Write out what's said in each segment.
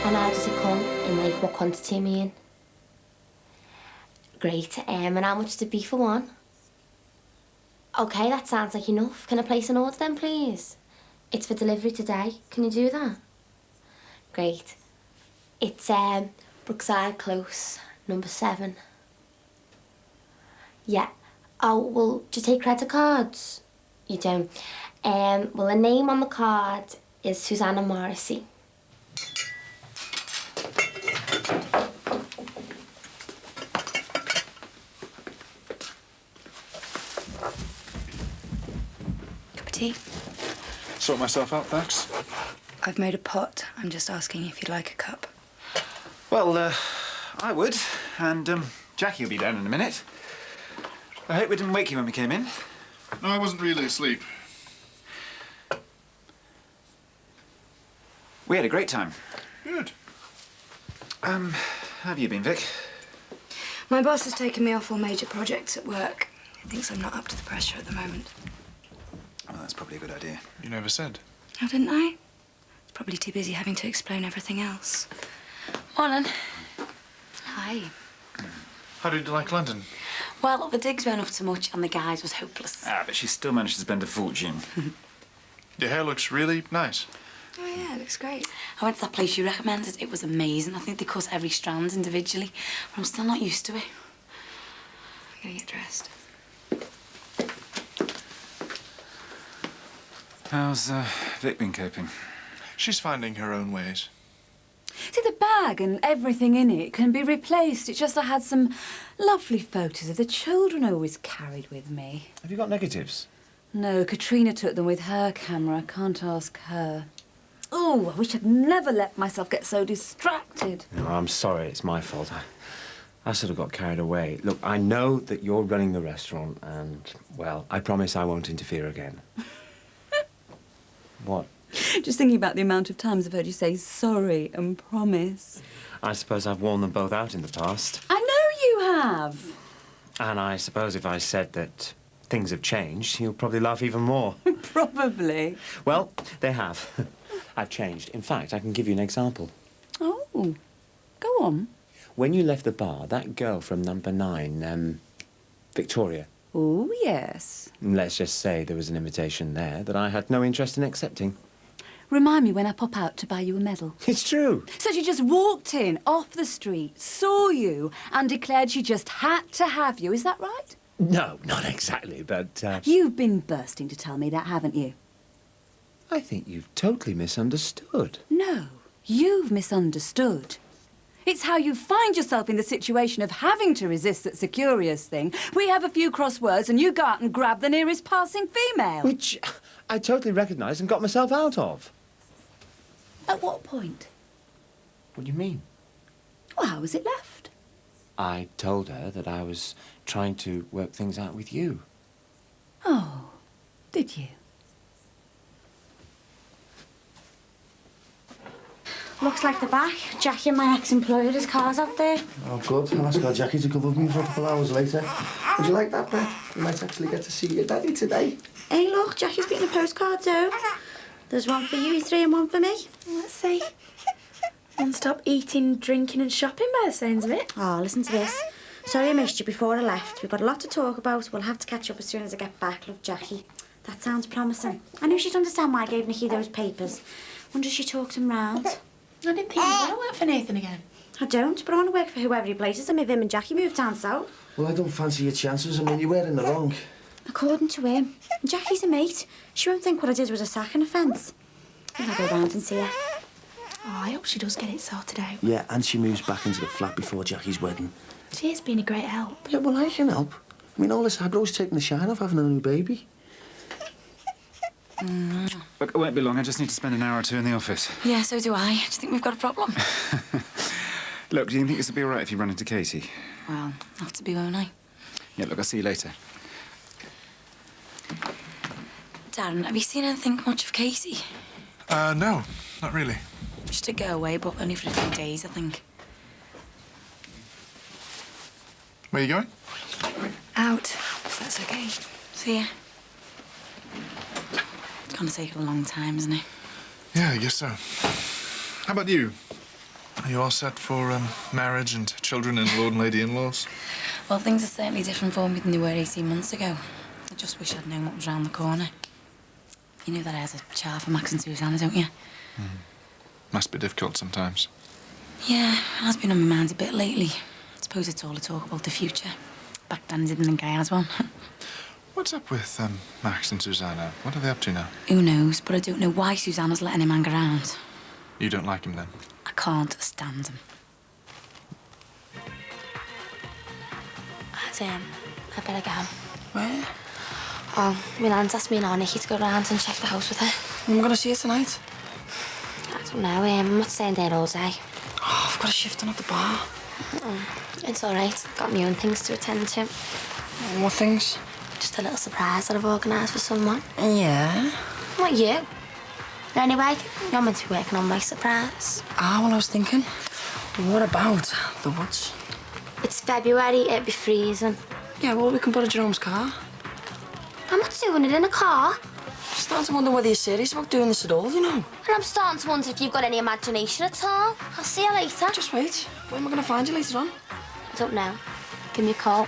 And how does it come? In, like, what quantity, I mean? Great. And how much would it be for one? OK, that sounds like enough. Can I place an order then, please? It's for delivery today. Can you do that? Great. It's Brookside Close, number 7. Yeah. Oh, well, do you take credit cards? You don't. Well, the name on the card is Susanna Morrissey. Cup of tea? Sort myself out, thanks. I've made a pot. I'm just asking if you'd like a cup. Well, I would. And, Jackie will be down in a minute. I hope we didn't wake you when we came in. No, I wasn't really asleep. We had a great time. Good. How have you been, Vic? My boss has taken me off all major projects at work. He thinks I'm not up to the pressure at the moment. Well, that's probably a good idea. You never said. Oh, didn't I? Probably too busy having to explain everything else. Morning. Hi. How did you like London? Well, the digs weren't up to much and the guys was hopeless. Ah, but she still managed to spend a fortune. Your hair looks really nice. Oh, yeah, it looks great. I went to that place you recommended. It was amazing. I think they cut every strand individually, but I'm still not used to it. I'm gonna get dressed. How's Vic been coping? She's finding her own ways. See, the bag and everything in it can be replaced. It's just I had some lovely photos of the children I always carried with me. Have you got negatives? No, Katrina took them with her camera. I can't ask her. Oh, I wish I'd never let myself get so distracted. No, I'm sorry, it's my fault. I sort of got carried away. Look, I know that you're running the restaurant and, well, I promise I won't interfere again. What? Just thinking about the amount of times I've heard you say sorry and promise. I suppose I've worn them both out in the past. I know you have. And I suppose if I said that things have changed, you'll probably laugh even more. Probably. Well, they have. I've changed. In fact, I can give you an example. Oh, go on. When you left the bar, that girl from number 9, Victoria. Oh, yes. Let's just say there was an invitation there that I had no interest in accepting. Remind me when I pop out to buy you a medal. It's true. So she just walked in off the street, saw you, and declared she just had to have you. Is that right? No, not exactly, but... You've been bursting to tell me that, haven't you? I think you've totally misunderstood. No, you've misunderstood. It's how you find yourself in the situation of having to resist that's a curious thing. We have a few crosswords and you go out and grab the nearest passing female. Which I totally recognised and got myself out of. At what point? What do you mean? Well, how was it left? I told her that I was trying to work things out with you. Oh, did you? Looks like the back. Jackie and my ex-employer's car's out there. Oh, good. I'll ask our Jackie to cover me for a couple hours later. Would you like that, Beth? You might actually get to see your daddy today. Hey, look, Jackie's getting a postcard too. There's one for you, 3 and one for me. Let's see. Non-stop eating, drinking and shopping by the sounds of it. Oh, listen to this. Sorry I missed you before I left. We've got a lot to talk about. We'll have to catch up as soon as I get back. Love, Jackie. That sounds promising. I knew she'd understand why I gave Nicky those papers. Wonder if she talked him round. I didn't think you want to work for Nathan again. I don't, but I want to work for whoever he places him if him and Jackie move down south. Well, I don't fancy your chances. I mean, you were in the wrong. According to him. Jackie's a mate. She won't think what I did was a sacking offence. I'll go round and see her. Oh, I hope she does get it sorted out. Yeah, and she moves back into the flat before Jackie's wedding. She has been a great help. Yeah, well, I can help. I mean, all this aggro's taking the shine off having a new baby. Look, it won't be long. I just need to spend an hour or two in the office. Yeah, so do I. Do you think we've got a problem? Look, do you think this will be all right if you run into Katie? Well, have to be, won't I? Yeah, look, I'll see you later. Darren, have you seen anything much of Katie? No, not really. She did go away, but only for a few days, I think. Where are you going? Out, if that's okay. See ya. It's gonna take a long time, isn't it? Yeah, I guess so. How about you? Are you all set for marriage and children and lord and lady in-laws? Well, things are certainly different for me than they were 18 months ago. I just wish I'd known what was round the corner. You know that I had a child for Max and Susanna, don't you? Must be difficult sometimes. Yeah, it has been on my mind a bit lately. I suppose it's all a talk about the future. Back then I didn't think I had one. What's up with Max and Susanna? What are they up to now? Who knows, but I don't know why Susanna's letting him hang around. You don't like him then? I can't stand him. I better go home. Where? Oh, my nan's asked me and Nicky to go round and check the house with her. I'm gonna see you tonight. I don't know, I'm not staying there all day. Oh, I've got a shift on at the bar. It's all right. Got my own things to attend to. What things? Just a little surprise that I've organised for someone. Yeah. Not you. Anyway, you're meant to be working on my surprise. Well, I was thinking, what about the woods? It's February, it'd be freezing. Yeah, well, we can put it in Jerome's car. I'm not doing it in a car. I'm starting to wonder whether you're serious about doing this at all, you know. And I'm starting to wonder if you've got any imagination at all. I'll see you later. Just wait. Where am I going to find you later on? I don't know. Give me a call.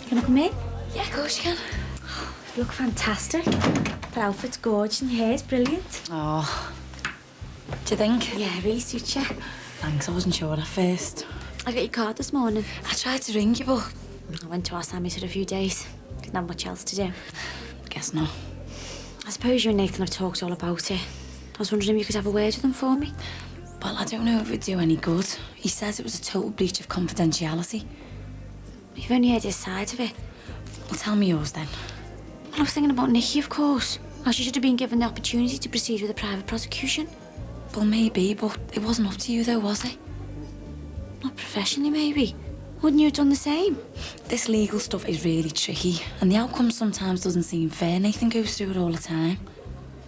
Can I come in? Yeah, of course you can. You look fantastic. That outfit's gorgeous and your hair's brilliant. Oh. Do you think? Yeah, it really suits you. Thanks, I wasn't sure at first. I got your card this morning. I tried to ring you, but... I went to our Sammy's for a few days. Didn't have much else to do. Guess not. I suppose you and Nathan have talked all about it. I was wondering if you could have a word with them for me. Well, I don't know if it'd do any good. He says it was a total breach of confidentiality. You've only heard his side of it. Well, tell me yours then. Well, I was thinking about Nikki, of course. How she should have been given the opportunity to proceed with a private prosecution. Well, maybe, but it wasn't up to you, though, was it? Not professionally, maybe. Wouldn't you have done the same? This legal stuff is really tricky, and the outcome sometimes doesn't seem fair. Nathan goes through it all the time.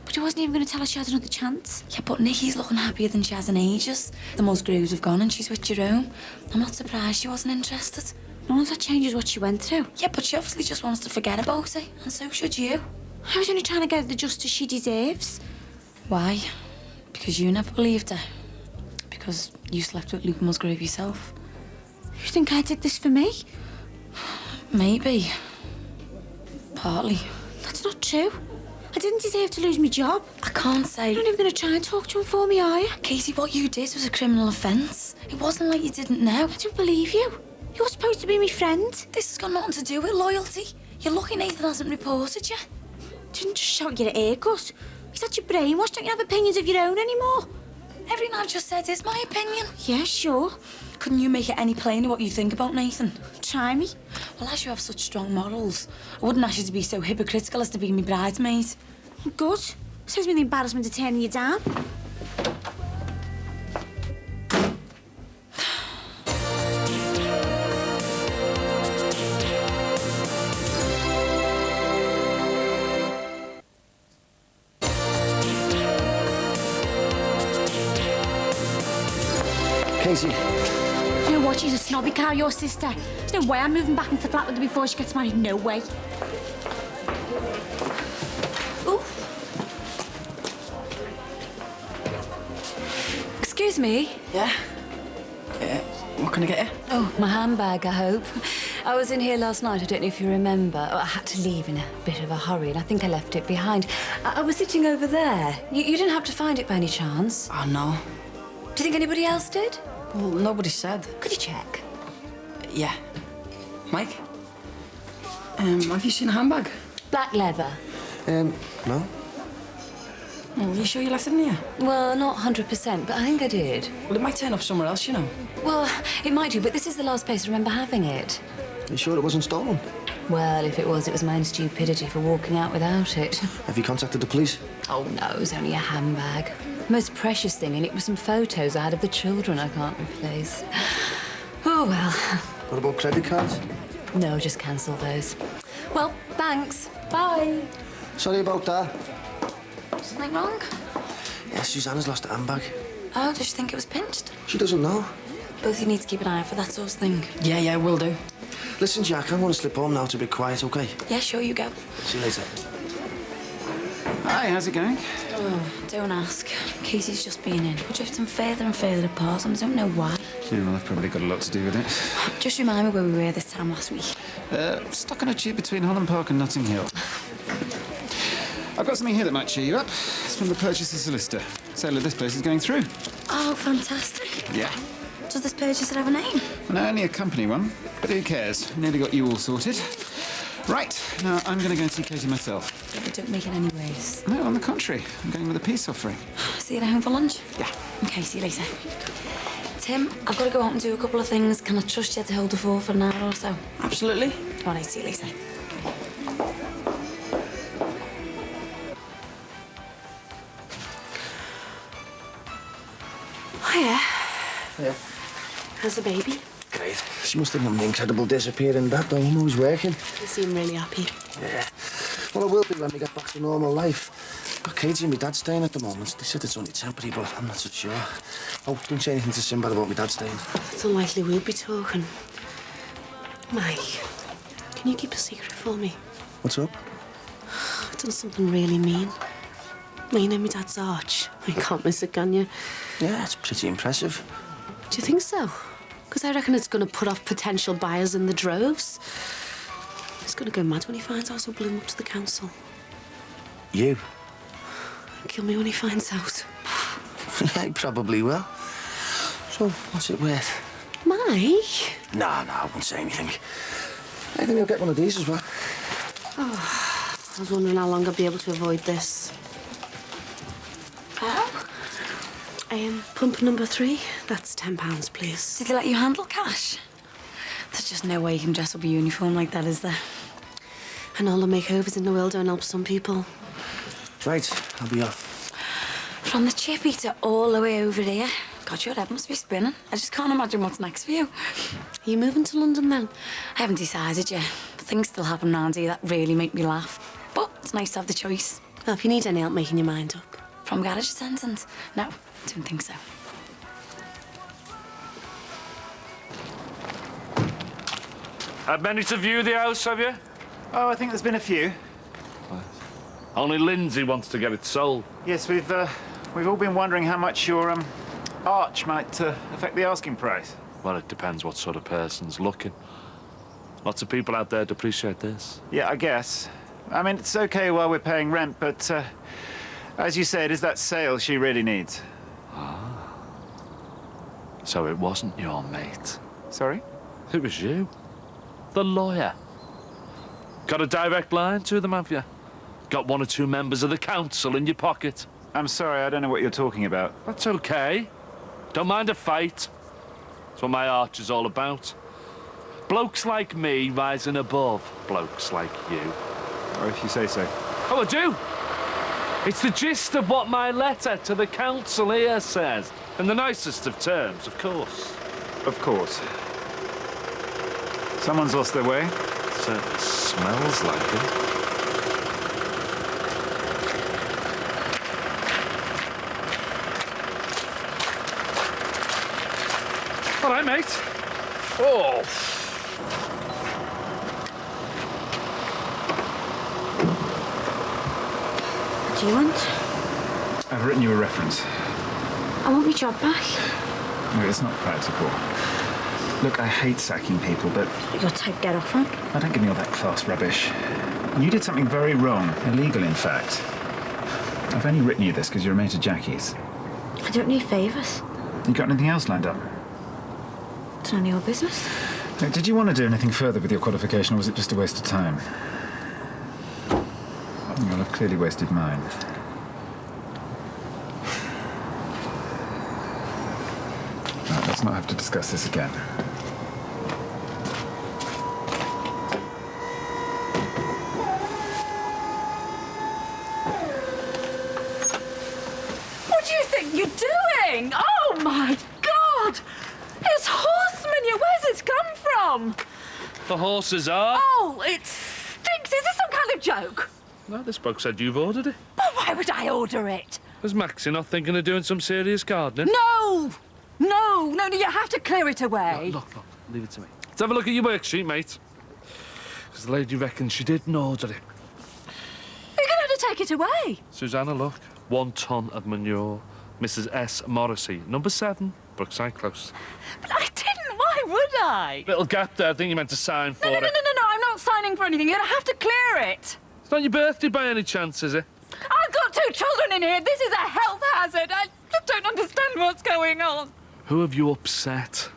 But he wasn't even going to tell us she had another chance. Yeah, but Nikki's looking happier than she has in ages. The Musgroves have gone and she's with Jerome. I'm not surprised she wasn't interested. None of that changes what she went through. Yeah, but she obviously just wants to forget about it, and so should you. I was only trying to get her the justice she deserves. Why? Because you never believed her? Because you slept with Luke Musgrove yourself? You think I did this for me? Maybe. Partly. That's not true. I didn't deserve to lose my job. I can't say... You're not even going to try and talk to him for me, are you? Katie, what you did was a criminal offence. It wasn't like you didn't know. I don't believe you. You're supposed to be my friend. This has got nothing to do with loyalty. You're lucky Nathan hasn't reported you. Didn't just shout you at haircut. He's had your brainwashed. Don't you have opinions of your own anymore? Everything I've just said is my opinion. Yeah, sure. Couldn't you make it any plainer what you think about Nathan? Try me. Well, as you have such strong morals, I wouldn't ask you to be so hypocritical as to be my bridesmaid. Good. Saves me the embarrassment of turning you down. Casey. You know what? She's a snobby cow, your sister. There's no way I'm moving back into the flat with her before she gets married. No way. Ooh. Excuse me. Yeah? What can I get you? Oh, my handbag, I hope. I was in here last night. I don't know if you remember. Oh, I had to leave in a bit of a hurry, and I think I left it behind. I was sitting over there. You didn't have to find it by any chance. Oh, no. Do you think anybody else did? Well, nobody said. Could you check? Yeah. Mike? Have you seen a handbag? Black leather. No. Oh, you sure you left it in here? Well, not 100%, but I think I did. Well, it might turn up somewhere else, you know. Well, it might do, but this is the last place I remember having it. You sure it wasn't stolen? Well, if it was my own stupidity for walking out without it. Have you contacted the police? Oh, no, it was only a handbag. Most precious thing in it was some photos I had of the children I can't replace. Oh, well. What about credit cards? No, just cancel those. Well, thanks. Bye. Sorry about that. Something wrong? Yeah, Susanna's lost a handbag. Oh, does she think it was pinched? She doesn't know. Both of you need to keep an eye out for that sort of thing. Yeah, will do. Listen, Jack, I'm going to slip home now to be quiet, OK? Yeah, sure, you go. See you later. Hi, how's it going? Oh, don't ask. Casey's just been in. We're drifting further and further apart, and I don't know why. Yeah, well, I've probably got a lot to do with it. Just remind me where we were this time last week. Stuck on a tube between Holland Park and Notting Hill. I've got something here that might cheer you up. It's from the purchaser solicitor. Sale of this place is going through. Oh, fantastic. Yeah. Does this purchaser have a name? No, only a company one. But who cares? Nearly got you all sorted. Right, now I'm going to go and see Katie myself. Yeah, but don't make it any worse. No, on the contrary. I'm going with a peace offering. See you at home for lunch? Yeah. OK, see you later. Tim, I've got to go out and do a couple of things. Can I trust you to hold the fort for an hour or so? Absolutely. All right, see you later. Hiya. Yeah. How's the baby? Great. She must have an incredible disappearing that, though. I'm always working. You seem really happy. Yeah. Well, I will be when we get back to normal life. Got Katie and my dad staying at the moment. They said it's only temporary, but I'm not so sure. Oh, don't say anything to Simba about my dad staying. It's unlikely we'll be talking. Mike, can you keep a secret for me? What's up? I've done something really mean. Well, you know my dad's arch. You can't miss it, can you? Yeah, it's pretty impressive. Do you think so? Because I reckon it's going to put off potential buyers in the droves. He's going to go mad when he finds out, so blew him up to the council. You? Kill me when he finds out. Yeah, he probably will. So, what's it worth? Mike? No, I wouldn't say anything. I think I'll get one of these as well. Oh, I was wondering how long I'd be able to avoid this. Oh? Pump number 3. That's £10, please. Did they let you handle cash? There's just no way you can dress up a uniform like that, is there? And all the makeovers in the world don't help some people. Right, I'll be off. From the chip eater all the way over here. God, your head must be spinning. I just can't imagine what's next for you. Are you moving to London then? I haven't decided yet. Things still happen round here that really make me laugh. But it's nice to have the choice. Well, if you need any help making your mind up. From garage attendant? No, don't think so. Had many to view the house, have you? Oh, I think there's been a few. Only Lindsay wants to get it sold. Yes, we've all been wondering how much your arch might affect the asking price. Well, it depends what sort of person's looking. Lots of people out there appreciate this. Yeah, I guess. I mean, it's okay while we're paying rent, but as you say, it is that sale she really needs. Ah. So it wasn't your mate? Sorry? It was you. The lawyer. Got a direct line to them, have you? Got 1 or 2 members of the council in your pocket? I'm sorry, I don't know what you're talking about. That's okay. Don't mind a fight. That's what my arch is all about. Blokes like me rising above blokes like you. Or if you say so. Oh, I do. It's the gist of what my letter to the council here says. In the nicest of terms, of course. Of course. Someone's lost their way. Certainly smells like it. All right, mate. Oh. What do you want? I've written you a reference. I want my job back. No, it's not practical. Look, I hate sacking people, but... Your type get off on. I don't give me all that class rubbish. You did something very wrong. Illegal, in fact. I've only written you this because you're a mate of Jackie's. I don't need favours. You got anything else lined up? It's none of your business. Now, did you want to do anything further with your qualification, or was it just a waste of time? Well, I've clearly wasted mine. Right, let's not have to discuss this again. What do you think you're doing? Oh, my God! It's horse manure. Where's it come from? The horses are. Oh, it stinks. Is this some kind of joke? No, this bloke said you've ordered it. Well, why would I order it? Was Maxie not thinking of doing some serious gardening? No! No, you have to clear it away. Look, leave it to me. Let's have a look at your worksheet, mate. Because the lady reckons she didn't order it. You're going to have to take it away. Susanna, look. 1 ton of manure. Mrs. S. Morrissey, number 7, Brookside Close. But I didn't. Why would I? Little gap there. I think you meant to sign for No, it. no, I'm not signing for anything. You're going to have to clear it. It's not your birthday by any chance, is it? I've got 2 children in here. This is a health hazard. I just don't understand what's going on. Who have you upset?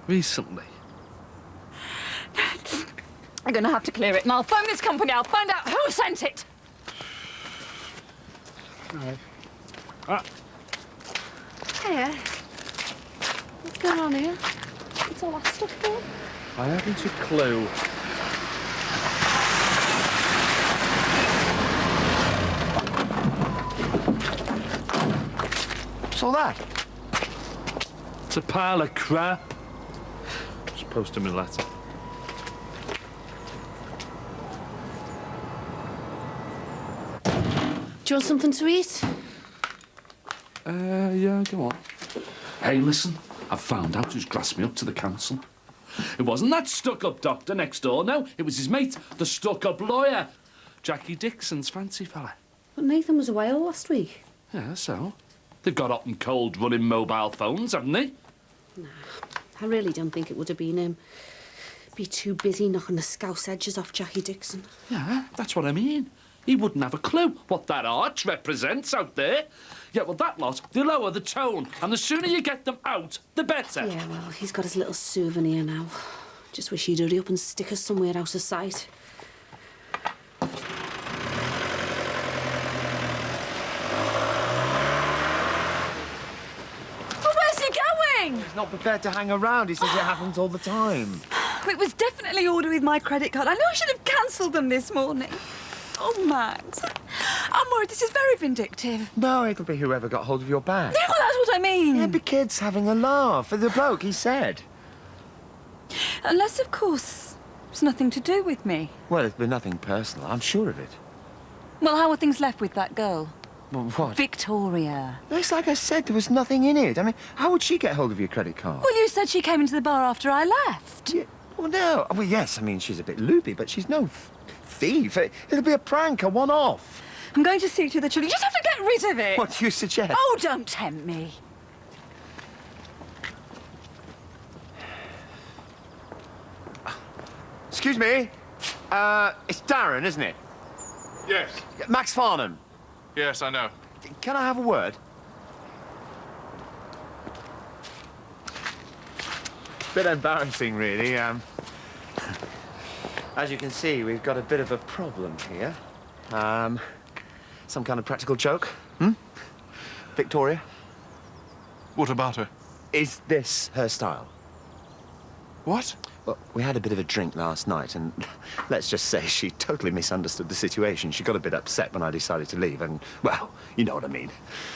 Recently? I'm going to have to clear it, and I'll phone this company. I'll find out who sent it. Right. Hiya. What's going on here? What's all that stuff for? I haven't a clue. What's all that? It's a pile of crap. Just post him a letter. Do you want something to eat? Yeah, go on. Hey, listen, I've found out who's grassed me up to the council. It wasn't that stuck-up doctor next door, no. It was his mate, the stuck-up lawyer. Jackie Dixon's fancy fella. But Nathan was away all last week. Yeah, so? They've got hot and cold running mobile phones, haven't they? Nah, I really don't think it would have been him. Be too busy knocking the scouse edges off Jackie Dixon. Yeah, that's what I mean. He wouldn't have a clue what that arch represents out there. Yeah, well, that lot, they lower the tone, and the sooner you get them out, the better. Yeah, well, he's got his little souvenir now. Just wish he'd hurry up and stick us somewhere out of sight. Well, where's he going? He's not prepared to hang around. He says it happens all the time. It was definitely ordered with my credit card. I know I should have cancelled them this morning. Oh, Max. I'm worried this is very vindictive. No, it'll be whoever got hold of your bag. Yeah, well, that's what I mean. Yeah, the kid's having a laugh. For the bloke, he said. Unless, of course, it's nothing to do with me. Well, it's been nothing personal. I'm sure of it. Well, how are things left with that girl? Well, what? Victoria. It's like I said, there was nothing in it. I mean, how would she get hold of your credit card? Well, you said she came into the bar after I left. Yeah, well, no. Well, yes, I mean, she's a bit loopy, but she's no thief. It'll be a prank, a one-off. I'm going to see to the children. You just have to get rid of it. What do you suggest? Oh, don't tempt me. Excuse me. It's Darren, isn't it? Yes. Max Farnham. Yes, I know. Can I have a word? Bit embarrassing, really. As you can see, we've got a bit of a problem here. Some kind of practical joke, Victoria? What about her? Is this her style? What? Well, we had a bit of a drink last night, and let's just say she totally misunderstood the situation. She got a bit upset when I decided to leave, and, well, you know what I mean.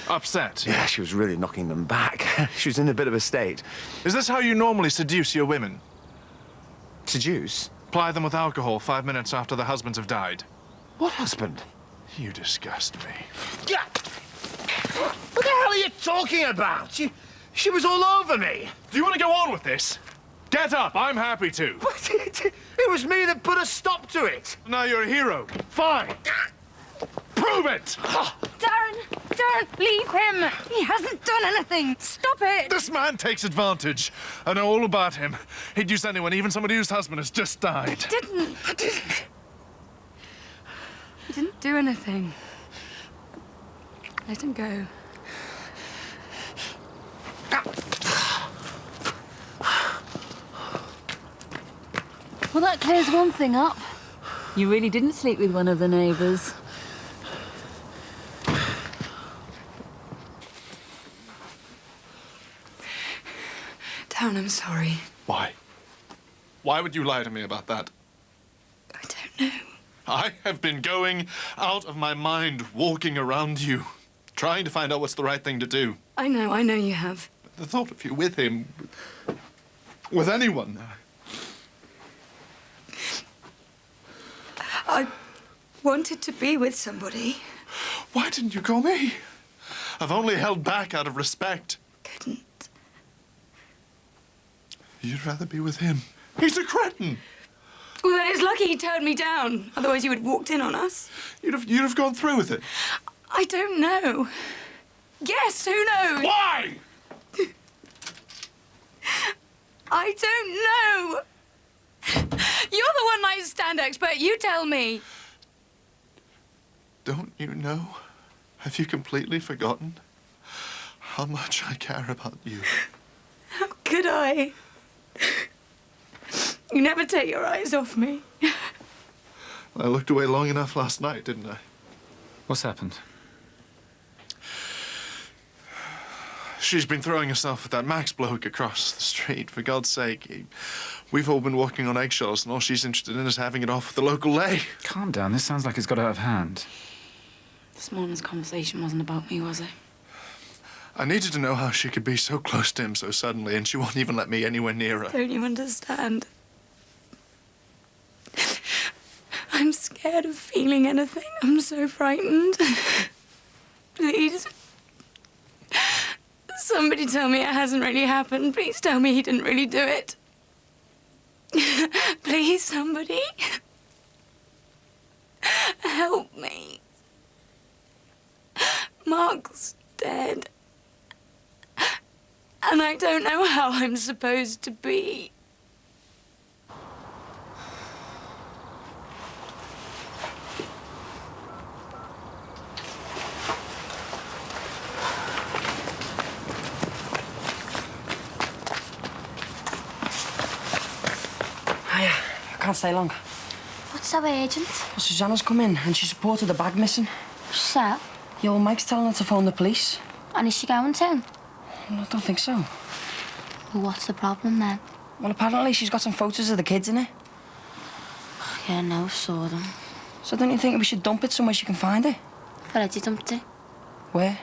Upset? Yeah, she was really knocking them back. She was in a bit of a state. Is this how you normally seduce your women? Seduce? Ply them with alcohol 5 minutes after the husbands have died. What husband? You disgust me. Yeah! What the hell are you talking about? She was all over me. Do you want to go on with this? Get up, I'm happy to. But it was me that put a stop to it. Now you're a hero. Fine. Prove it! Darren, leave him. He hasn't done anything. Stop it. This man takes advantage. I know all about him. He'd use anyone, even somebody whose husband has just died. He didn't do anything. Let him go. Well, that clears one thing up. You really didn't sleep with one of the neighbours. Darren, I'm sorry. Why? Why would you lie to me about that? I don't know. I have been going out of my mind, walking around you, trying to find out what's the right thing to do. I know you have. The thought of you with him, with anyone. I wanted to be with somebody. Why didn't you call me? I've only held back out of respect. Couldn't. You'd rather be with him. He's a cretin. Well, then it's lucky he turned me down. Otherwise, he would have walked in on us. You'd have gone through with it. I don't know. Yes, who knows? Why? I don't know. You're the one-night stand expert. You tell me. Don't you know? Have you completely forgotten how much I care about you? How could I? You never take your eyes off me. I looked away long enough last night, didn't I? What's happened? She's been throwing herself at that Max bloke across the street. For God's sake, we've all been walking on eggshells, and all she's interested in is having it off with the local lay. Calm down. This sounds like it's got out of hand. This morning's conversation wasn't about me, was it? I needed to know how she could be so close to him so suddenly, and she won't even let me anywhere near her. Don't you understand? I'm scared of feeling anything. I'm so frightened. Please. Somebody tell me it hasn't really happened. Please tell me he didn't really do it. Please, somebody. Help me. Mark's dead. And I don't know how I'm supposed to be. Hiya. I can't stay long. What's so urgent? Well, Susanna's come in and she's reported a bag missing. So? Yeah, well, Mike's telling her to phone the police. And is she going to? Well, I don't think so. Well, what's the problem then? Well, apparently she's got some photos of the kids in it. Yeah, no, saw them. So don't you think we should dump it somewhere she can find it? I've already dumped it. Where?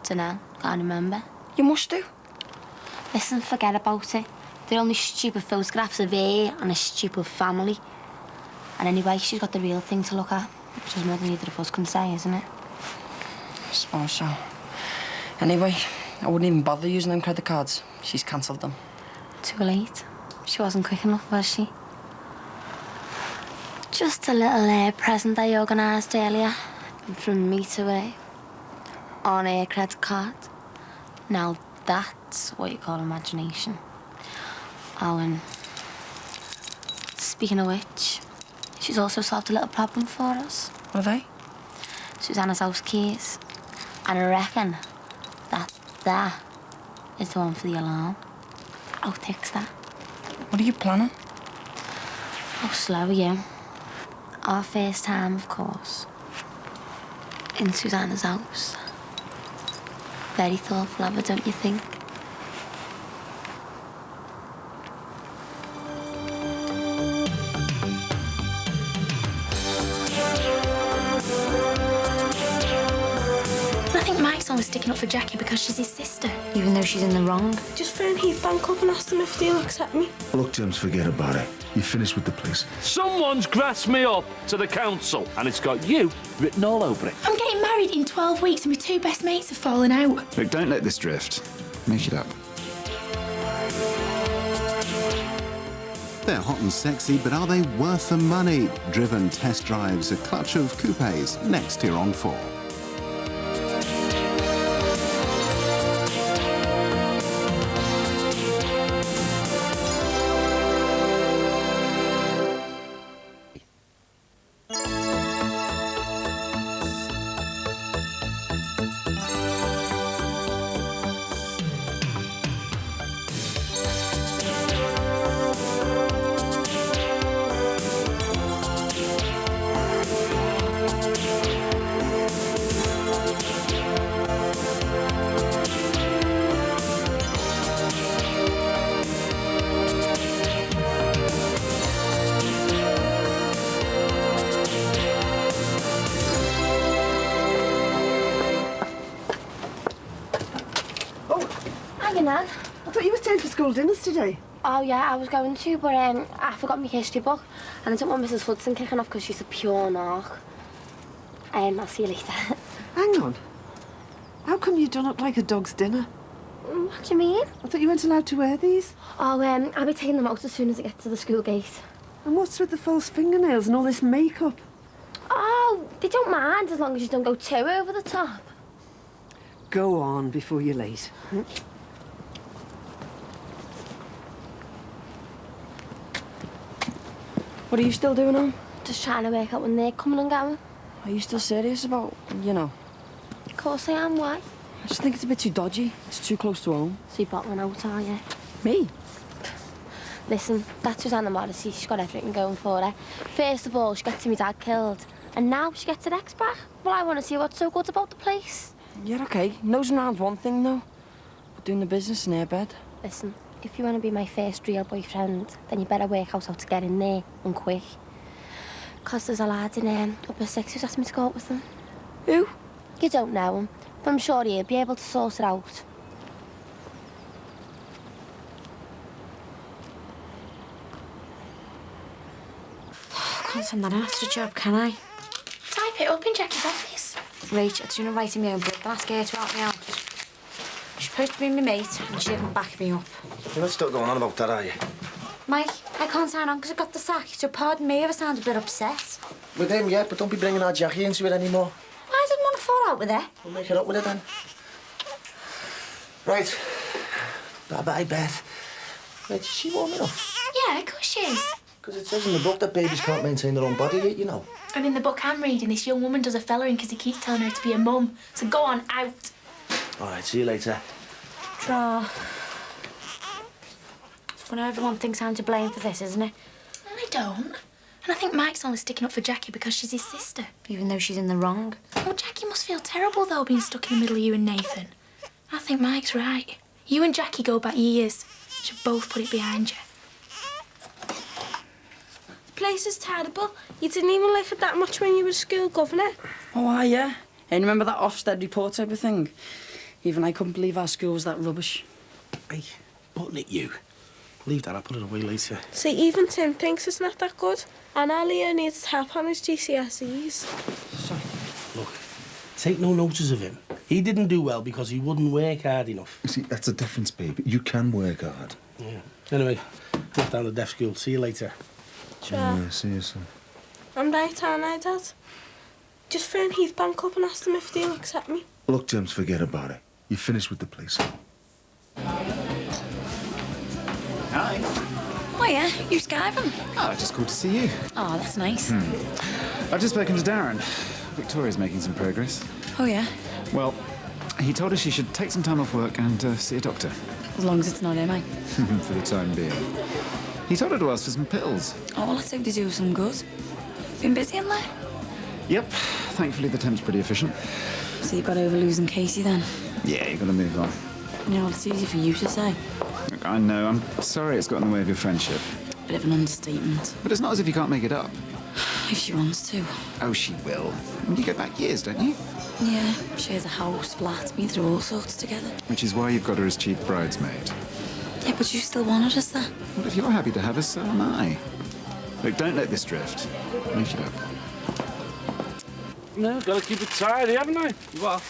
Dunno, can't remember. You must do. Listen, forget about it. They're only stupid photographs of her and a stupid family. And anyway, she's got the real thing to look at, which is more than either of us can say, isn't it? I suppose so. Anyway, I wouldn't even bother using them credit cards. She's cancelled them. Too late. She wasn't quick enough, was she? Just a little present I organised earlier. From me to her. On her credit card. Now that's what you call imagination. Oh, and speaking of which, she's also solved a little problem for us. What are they? Susanna's house keys. And I reckon that is the one for the alarm. I'll fix that. What are you planning? Oh, slow you. Our first time, of course. In Susanna's house. Very thoughtful of her, don't you think? I think Mike's always sticking up for Jackie because she's his sister, even though she's in the wrong. Just phone Heath Bank up and ask them if they'll accept me. Look, James, forget about it. You finished with the police. Someone's grassed me up to the council, and it's got you written all over it. I'm getting married in 12 weeks and my two best mates have fallen out. Look, don't let this drift. Make it up. They're hot and sexy, but are they worth the money? Driven test drives, a clutch of coupes, next here on 4. Nan. I thought you were staying for school dinners today. Oh, yeah, I was going to, but I forgot my history book. And I didn't want Mrs. Hudson kicking off because she's a pure narc. I'll see you later. Hang on. How come you don't look like a dog's dinner? What do you mean? I thought you weren't allowed to wear these. Oh, I'll be taking them out as soon as I get to the school gate. And what's with the false fingernails and all this makeup? Oh, they don't mind as long as you don't go too over the top. Go on before you're late. What are you still doing on? Just trying to work out when they're coming and going. Are you still serious about, you know? Of course I am, why? I just think it's a bit too dodgy. It's too close to home. So you're bottling out, are you? Me? Listen, that's Susanna Morrissey. She's got everything going for her. First of all, she gets my dad killed. And now she gets her ex back. Well, I want to see what's so good about the place. Yeah, okay. Nosing around's one thing, though. But doing the business in her bed. Listen, if you want to be my first real boyfriend, then you better work out how to get in there, and quick. 'Cause there's a lad in upper six who's asked me to go out with him. Who? You don't know him, but I'm sure he'll be able to sort it out. Can't send that after job, can I? Type it up in Jackie's office. Rach, I'd sooner write in my own book than ask her to help me out. She's supposed to be my mate, and she didn't back me up. You're not still going on about that, are you? Mike, I can't sign on because I got the sack, so pardon me if I sound a bit upset. With him, yeah, but don't be bringing our Jackie into it anymore. I didn't want to fall out with her. We'll make it up with it then. Right. Bye-bye, Beth. Wait, is she warm enough? Yeah, of course she is. Because it says in the book that babies can't maintain their own body, you know. And in the book I'm reading, this young woman does a fella in because he keeps telling her to be a mum. So go on, out. All right, see you later. Draw. It's funny how everyone thinks I'm to blame for this, isn't it? I don't. And I think Mike's only sticking up for Jackie because she's his sister. Even though she's in the wrong. Oh, Jackie must feel terrible, though, being stuck in the middle of you and Nathan. I think Mike's right. You and Jackie go back years. You should both put it behind you. The place is terrible. You didn't even like it that much when you were school governor. Oh, yeah. And remember that Ofsted report type of thing? Even I couldn't believe our school was that rubbish. Hey, putting it you. Leave that, I'll put it away later. See, even Tim thinks it's not that good. And Leo needs help on his GCSEs. Sorry. Look, take no notice of him. He didn't do well because he wouldn't work hard enough. You see, that's the difference, babe. You can work hard. Yeah. Anyway, off down to deaf school. See you later. Sure. Yeah, see you soon. I'm right, aren't I, Dad? Just phone Heath Bank up and ask them if they'll accept me. Look, James, forget about it. You finished with the police. Hi. Oh, yeah? You skiving? Oh, just cool to see you. Oh, that's nice. I've just spoken to Darren. Victoria's making some progress. Oh, yeah? Well, he told us she should take some time off work and see a doctor. As long as it's not him, eh? For the time being. He told her to ask for some pills. Oh, well, let's hope they do some good. Been busy in there? Yep. Thankfully, the temp's pretty efficient. So you got over losing Casey, then? Yeah, you got to move on. You know, it's easy for you to say. Look, I know. I'm sorry it's got in the way of your friendship. Bit of an understatement. But it's not as if you can't make it up. If she wants to. Oh, she will. You go back years, don't you? Yeah, she has a house, flat, been through all sorts together. Which is why you've got her as chief bridesmaid. Yeah, but you still wanted us there. Well, if you're happy to have us, so am I. Look, don't let this drift. Make it up. No, gotta keep it tidy, haven't I? What?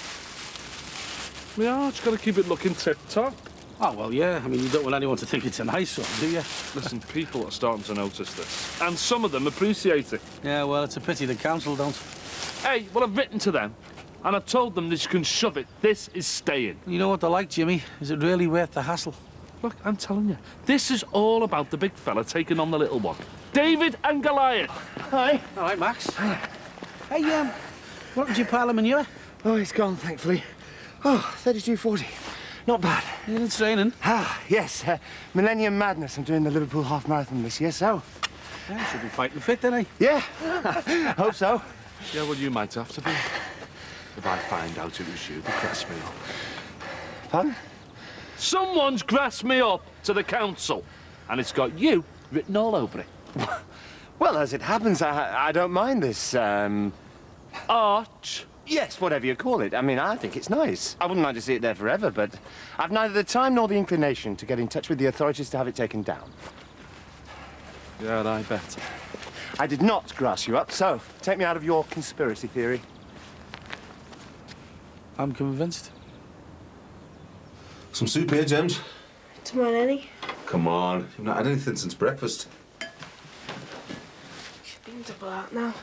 Yeah, just gotta keep it looking tip-top. Oh, well, yeah. I mean, you don't want anyone to think it's an eyesore, do you? Listen, people are starting to notice this. And some of them appreciate it. Yeah, well, it's a pity the council don't. Hey, well, I've written to them. And I've told them this can shove it. This is staying. You know what they're like, Jimmy? Is it really worth the hassle? Look, I'm telling you, this is all about the big fella taking on the little one. David and Goliath. Hi. All right, Max. Hi. Hey, what happened to your pal manure? Oh, he's gone, thankfully. Oh, 32.40. Not bad. Yeah, it's raining. Ah, yes. Millennium Madness. I'm doing the Liverpool half marathon this year, so... Yeah, you should be fighting fit, then, eh? Yeah. Hope so. Yeah, well, you might have to be. If I find out it was you, they grass me up. Pardon? Someone's grassed me up to the council, and it's got you written all over it. Well, as it happens, I don't mind this, Arch. Yes, whatever you call it. I mean, I think it's nice. I wouldn't like to see it there forever, but I've neither the time nor the inclination to get in touch with the authorities to have it taken down. Yeah, I bet. I did not grass you up, so take me out of your conspiracy theory. I'm convinced. Some soup here, James. Tomorrow, any? Come on. You've not had anything since breakfast. She's been double out now.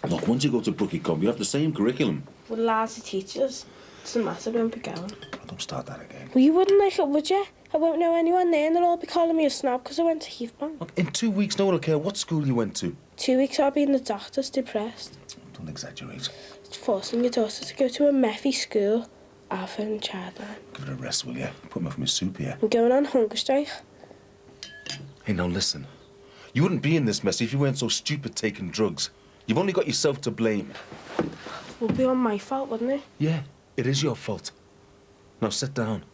Look, once you go to Brookie Cobb, you have the same curriculum. Well, lads are teachers. Doesn't matter, won't be going. Don't start that again. Well, you wouldn't like it, would you? I won't know anyone there and they'll all be calling me a snob because I went to Heathbank. Look, in 2 weeks, no one will care what school you went to. 2 weeks I'll be in the doctor's, depressed. Don't exaggerate. It's forcing your daughter to go to a meffy school. I'll phone the childline. Give it a rest, will you? Put me off my soup here. I'm going on hunger strike. Hey, now listen. You wouldn't be in this mess if you weren't so stupid taking drugs. You've only got yourself to blame. It would be on my fault, wouldn't it? Yeah, it is your fault. Now sit down.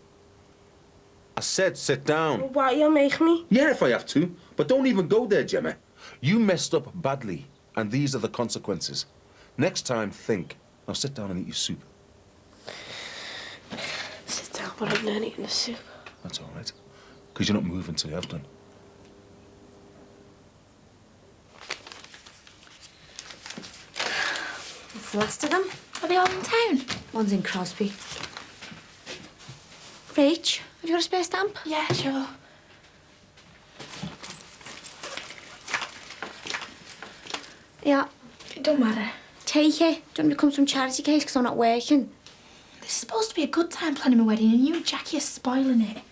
I said sit down. Well, why you'll make me? Yeah, if I have to. But don't even go there, Gemma. You messed up badly, and these are the consequences. Next time, think. Now sit down and eat your soup. Sit down, but I'm not eating the soup. That's all right. Because you're not moving till you have done. What's the last of them? Are they all in town? One's in Crosby. Rach, have you got a spare stamp? Yeah, sure. Yeah. It don't matter. Take it. Don't become some charity case because I'm not working. This is supposed to be a good time planning my wedding and you and Jackie are spoiling it.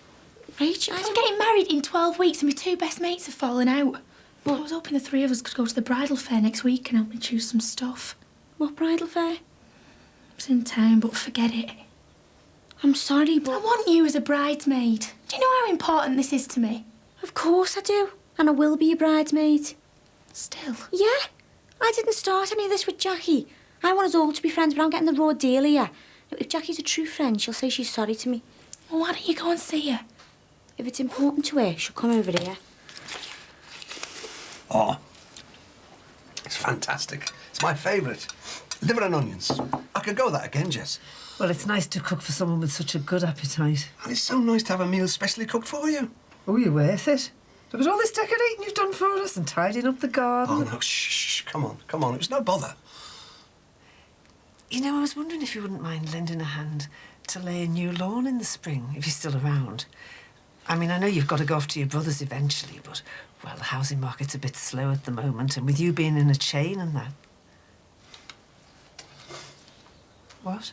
Rach, I'm getting married in 12 weeks and my two best mates have fallen out. But I was hoping the three of us could go to the bridal fair next week and help me choose some stuff. What bridal fair? It's in town, but forget it. I'm sorry, but... I want you as a bridesmaid. Do you know how important this is to me? Of course I do. And I will be a bridesmaid. Still? Yeah. I didn't start any of this with Jackie. I want us all to be friends, but I'm getting the raw deal here. If Jackie's a true friend, she'll say she's sorry to me. Well, why don't you go and see her? If it's important to her, she'll come over here. Oh, it's fantastic. It's my favourite. Liver and onions. I could go that again, Jess. Well, it's nice to cook for someone with such a good appetite. And it's so nice to have a meal specially cooked for you. Oh, you're worth it. Look at all this decorating you've done for us and tidying up the garden. Oh, no, shh, come on, come on. It was no bother. You know, I was wondering if you wouldn't mind lending a hand to lay a new lawn in the spring, if you're still around. I mean, I know you've got to go off to your brother's eventually, but, well, the housing market's a bit slow at the moment, and with you being in a chain and that... What?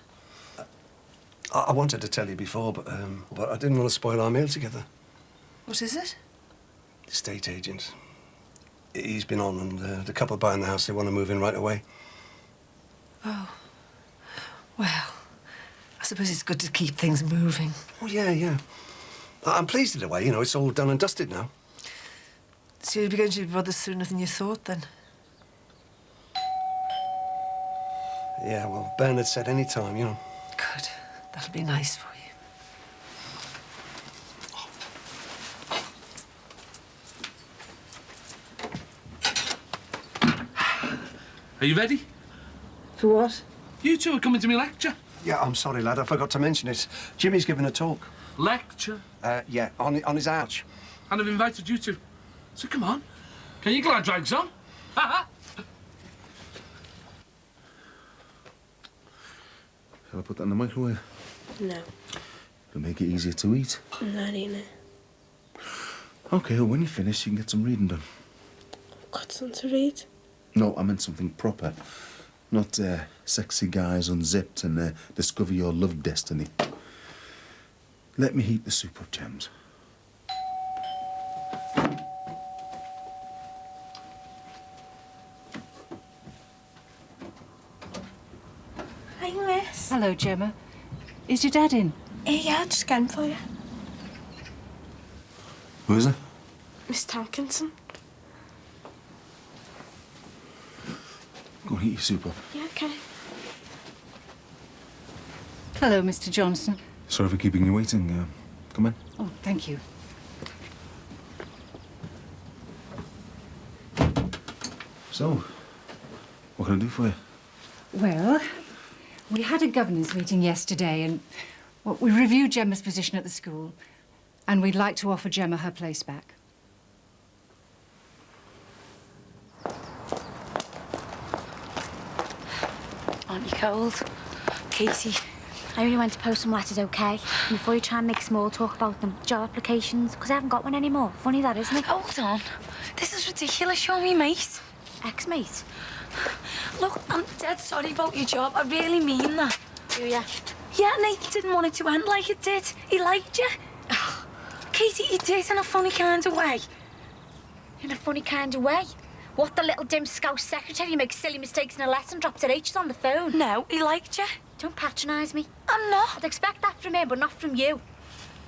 I wanted to tell you before, but I didn't want to spoil our meal together. What is it? Estate agent. He's been on, and the couple buying the house, they want to move in right away. Oh. Well, I suppose it's good to keep things moving. Oh, yeah, yeah. I'm pleased in a way, you know, it's all done and dusted now. So you'll be going to your brother's sooner than you thought, then? Yeah, well, Bernard said any time, you know. Good. That'll be nice for you. Are you ready? For what? You two are coming to my lecture. Yeah, I'm sorry, lad, I forgot to mention it. Jimmy's giving a talk. Lecture? Yeah, on his arch. And I've invited you two. So come on. Can you glad rags on? Shall I put that in the microwave? No. It'll make it easier to eat. I'm not eating it. OK, well, when you finish, you can get some reading done. I've got something to read. No, I meant something proper. Not sexy guys unzipped and discover your love destiny. Let me heat the soup up, James. Hi, Miss. Hello, Gemma. Is your dad in? Yeah, I'll just get him for you. Who is it? Miss Tomkinson. Go and heat your soup up. Yeah, okay. Hello, Mr. Johnson. Sorry for keeping you waiting. Come in. Oh, thank you. So, what can I do for you? Well, we had a governors meeting yesterday and well, we reviewed Gemma's position at the school and we'd like to offer Gemma her place back. Aren't you cold? Katie, I only went to post some letters, OK? And before you try and make small talk about them, job applications, because I haven't got one anymore. Funny that, isn't it? Hold on. This is ridiculous. Show me, mate. Ex-mate? Look, I'm dead sorry about your job. I really mean that. Do ya? Yeah, Nathan didn't want it to end like it did. He liked you. Katie, he did in a funny kind of way. In a funny kind of way? What, the little dim scouse secretary who makes silly mistakes in a lesson, drops her H's on the phone? No, he liked you. Don't patronise me. I'm not. I'd expect that from him, but not from you.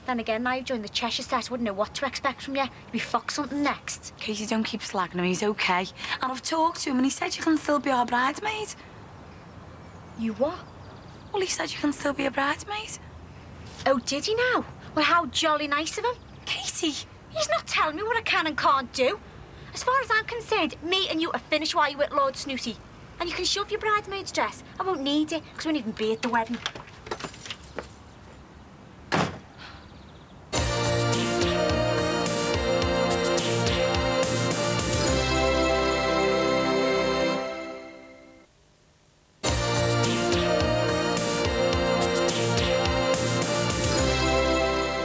Then again, now you've joined the Cheshire set, I wouldn't know what to expect from you. You'd be fox hunting next. Katie, don't keep slagging him. He's okay. And I've talked to him and he said you can still be our bridesmaid. You what? Well, he said you can still be a bridesmaid. Oh, did he now? Well, how jolly nice of him. Katie. He's not telling me what I can and can't do. As far as I'm concerned, me and you are finished while you're with Lord Snooty. And you can shove your bridesmaid's dress. I won't need it, because we won't even be at the wedding.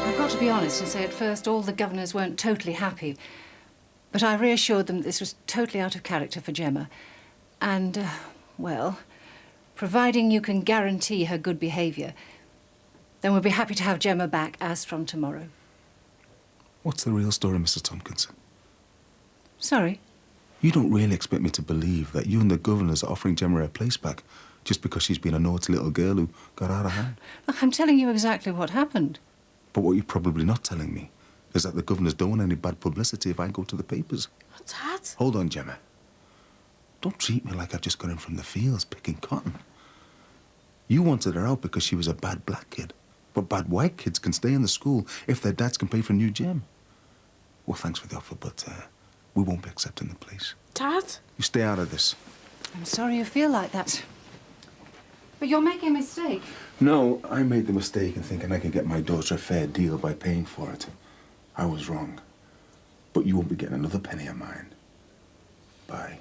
I've got to be honest and say at first all the governors weren't totally happy. But I reassured them that this was totally out of character for Gemma. And, well, providing you can guarantee her good behaviour, then we'll be happy to have Gemma back as from tomorrow. What's the real story, Mrs. Tompkinson? Sorry? You don't really expect me to believe that you and the governors are offering Gemma her place back just because she's been a naughty little girl who got out of hand? Look, I'm telling you exactly what happened. But what you're probably not telling me is that the governors don't want any bad publicity if I go to the papers. Dad? Hold on, Gemma. Don't treat me like I've just got in from the fields picking cotton. You wanted her out because she was a bad black kid. But bad white kids can stay in the school if their dads can pay for a new gym. Well, thanks for the offer, but we won't be accepting the place. Dad? You stay out of this. I'm sorry you feel like that. But you're making a mistake. No, I made the mistake in thinking I could get my daughter a fair deal by paying for it. I was wrong. But you won't be getting another penny of mine. Bye.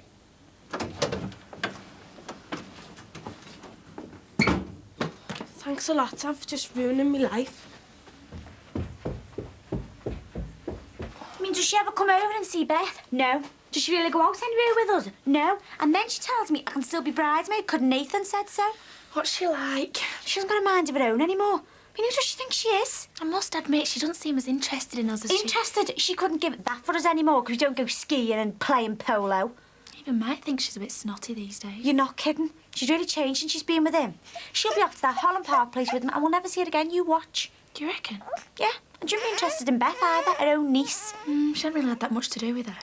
Thanks a lot, I've just ruining my life. I mean, does she ever come over and see Beth? No. Does she really go out anywhere with us? No. And then she tells me I can still be bridesmaid because Nathan said so. What's she like? She hasn't got a mind of her own anymore. I mean, who does she think she is? I must admit, she doesn't seem as interested in us as Interested? She couldn't give it that for us anymore because we don't go skiing and playing polo. Even might think she's a bit snotty these days. You're not kidding. She's really changed since she's been with him. She'll be off to that Holland Park place with him and we'll never see her again. You watch. Do you reckon? Yeah. And she wouldn't be interested in Beth either, her own niece. She hasn't really had that much to do with her.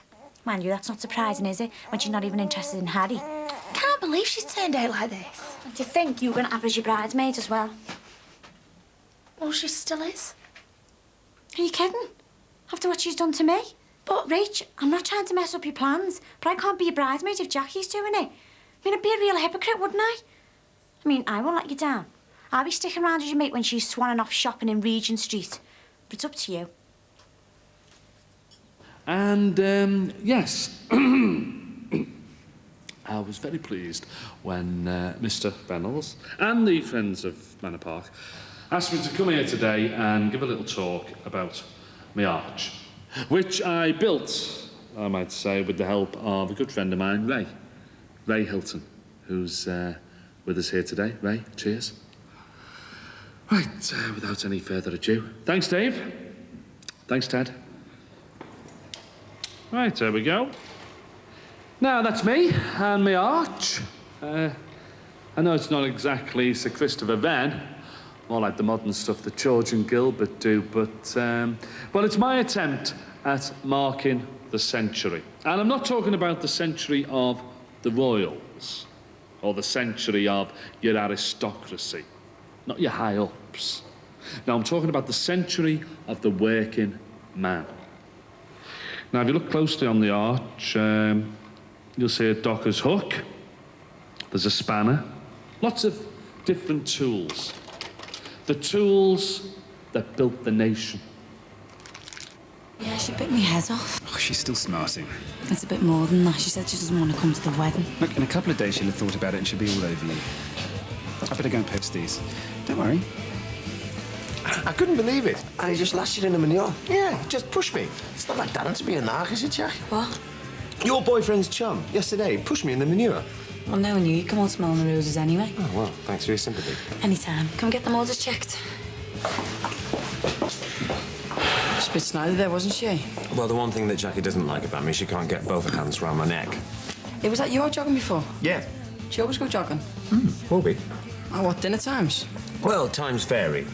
Mind you, that's not surprising, is it? When she's not even interested in Harry. Can't believe she's turned out like this. And to think you were going to have as your bridesmaid as well. Well, she still is. Are you kidding? After what she's done to me? But, Rach, I'm not trying to mess up your plans, but I can't be your bridesmaid if Jackie's doing it. I mean, I'd be a real hypocrite, wouldn't I? I mean, I won't let you down. I'll be sticking around as your mate when she's swanning off shopping in Regent Street. But it's up to you. And, yes, I was very pleased when Mr. Reynolds and the Friends of Manor Park asked me to come here today and give a little talk about my arch, which I built, I might say, with the help of a good friend of mine, Ray Hilton, who's with us here today. Ray, cheers. Right, without any further ado. Thanks, Dave. Thanks, Ted. Right, there we go. Now, that's me and my arch. I know it's not exactly Sir Christopher Wren, more like the modern stuff that George and Gilbert do, but, well, it's my attempt at marking the century. And I'm not talking about the century of the royals, or the century of your aristocracy, not your high-ups. Now, I'm talking about the century of the working man. Now, if you look closely on the arch, you'll see a docker's hook. There's a spanner. Lots of different tools. The tools that built the nation. Yeah, she bit me head off. Oh, she's still smarting. It's a bit more than that. She said she doesn't want to come to the wedding. Look, in a couple of days she'll have thought about it and she'll be all over you. I better go and post these. Don't worry. I couldn't believe it. And he just lashed you in the manure. Yeah, he just pushed me. It's not like that to be a narc, is it, Jack? What? Your boyfriend's chum, yesterday, pushed me in the manure. Well, knowing you come out smelling the roses anyway. Oh, well, thanks for your sympathy. Anytime. Come get the motors checked. She's a bit snidey there, wasn't she? Well, the one thing that Jackie doesn't like about me, she can't get both her hands round my neck. Hey, was that you out jogging before? Yeah. Do you always go jogging? Will be. Oh, what, dinner times? Well, times vary.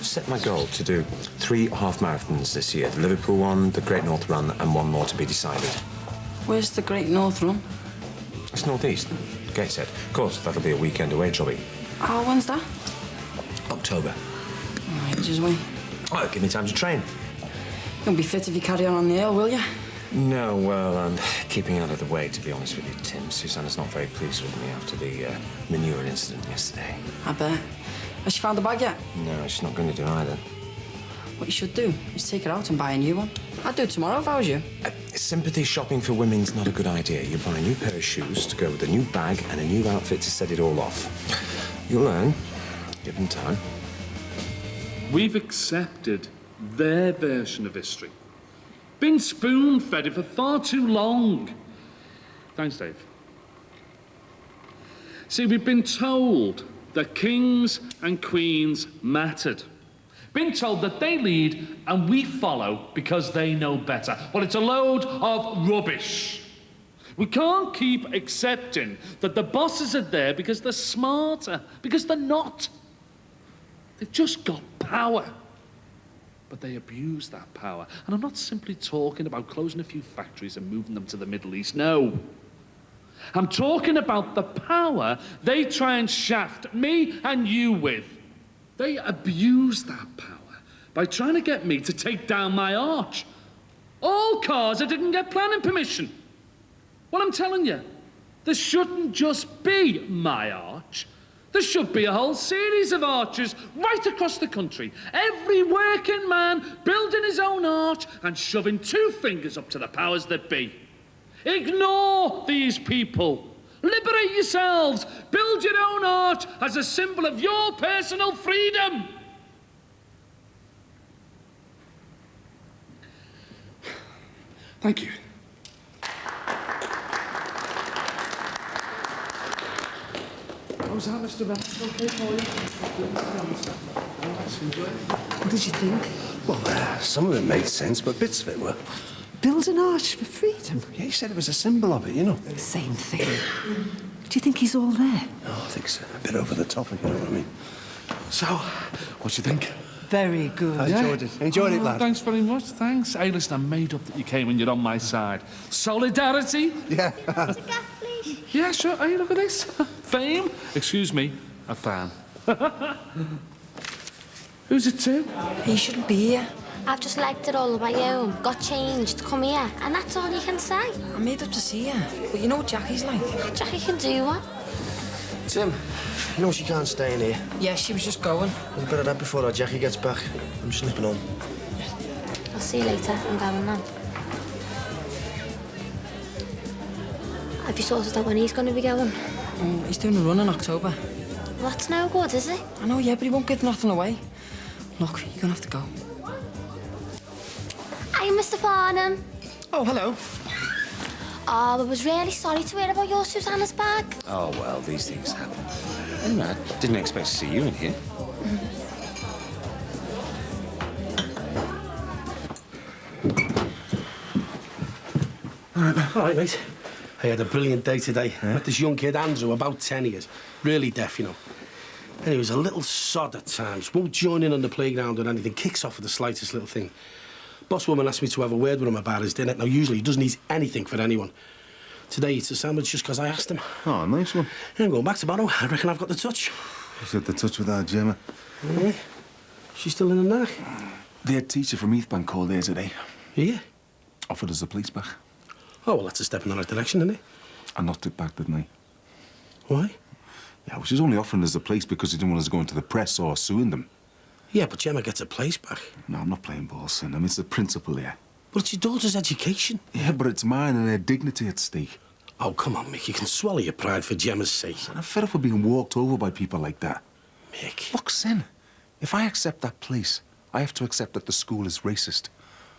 Set my goal to do 3 half marathons this year. The Liverpool one, the Great North Run, and one more to be decided. Where's the Great North Run? It's northeast. Gateshead. Of course, that'll be a weekend away jobby. Oh, when's that? October. Oh, ages away. Oh, give me time to train. You won't be fit if you carry on the hill, will you? No, well, I'm keeping out of the way, to be honest with you, Tim. Susanna's not very pleased with me after the manure incident yesterday. I bet. Has she found the bag yet? No, she's not going to do either. What you should do is take her out and buy a new one. I'd do it tomorrow if I was you. Sympathy shopping for women's not a good idea. You buy a new pair of shoes to go with a new bag and a new outfit to set it all off. You'll learn, given time. We've accepted their version of history. Been spoon-fed it for far too long. Thanks, Dave. See, we've been told that kings and queens mattered. Been told that they lead and we follow because they know better. Well, it's a load of rubbish. We can't keep accepting that the bosses are there because they're smarter, because they're not. They've just got power. But they abuse that power. And I'm not simply talking about closing a few factories and moving them to the Middle East. No. I'm talking about the power they try and shaft me and you with. They abuse that power by trying to get me to take down my arch. All cars that didn't get planning permission. Well, I'm telling you, there shouldn't just be my arch. There should be a whole series of arches right across the country. Every working man building his own arch and shoving 2 fingers up to the powers that be. Ignore these people. Liberate yourselves. Build your own arch as a symbol of your personal freedom. Thank you. How's that, Mr. Reynolds? Okay for you? What did you think? Well, some of it made sense, but bits of it were. Build an arch for freedom? Yeah, he said it was a symbol of it, you know. Same thing. Do you think he's all there? Oh, I think so. A bit over the top, if you know what I mean. So, what do you think? Very good. I enjoyed it. Enjoyed it, lad. Thanks very much, thanks. Hey, listen, I'm made up that you came and you're on my side. Solidarity? Yeah. Yeah, sure. Hey, look at this. Fame? Excuse me, a fan. Who's it to? He shouldn't be here. I've just legged it all the way home, got changed, come here, and that's all you can say. I made up to see you, but you know what Jackie's like. Jackie can do what? Tim, you know she can't stay in here. Yeah, she was just going. We'll better that before our Jackie gets back. I'm just nipping home. I'll see you later. I'm going now. Have you sorted out when he's going to be going? Oh, he's doing a run in October. Well, that's no good, is it? I know, yeah, but he won't give nothing away. Look, you're gonna have to go. Hi, Mr. Farnham. Oh, hello. Oh, I was really sorry to hear about your Susanna's bag. Oh, well, these things happen. Anyway, I didn't expect to see you in here. All right, mate. I had a brilliant day today. Met this young kid, Andrew, about 10 years. Really deaf, you know. And he was a little sod at times. Won't join in on the playground or anything. Kicks off for the slightest little thing. Boss woman asked me to have a word with him about his dinner. Now, usually he doesn't eat anything for anyone. Today he eats a sandwich just because I asked him. Oh, nice one. Yeah, I'm going back tomorrow. I reckon I've got the touch. She's got the touch with our Gemma. Yeah. She's still in the knack. The head teacher from Heathbank called here today. Yeah? Offered us the police back. Oh, well, that's a step in the right direction, isn't it? I knocked it back, didn't I? Why? Yeah, well, she's only offering us the place because she didn't want us going to the press or suing them. Yeah, but Gemma gets her place back. No, I'm not playing ball, son. I mean, it's the principle here. But it's your daughter's education. Yeah, but it's mine and her dignity at stake. Oh, come on, Mick. You can swallow your pride for Gemma's sake. I'm fed up with being walked over by people like that. Mick. Look, Sin, if I accept that place, I have to accept that the school is racist.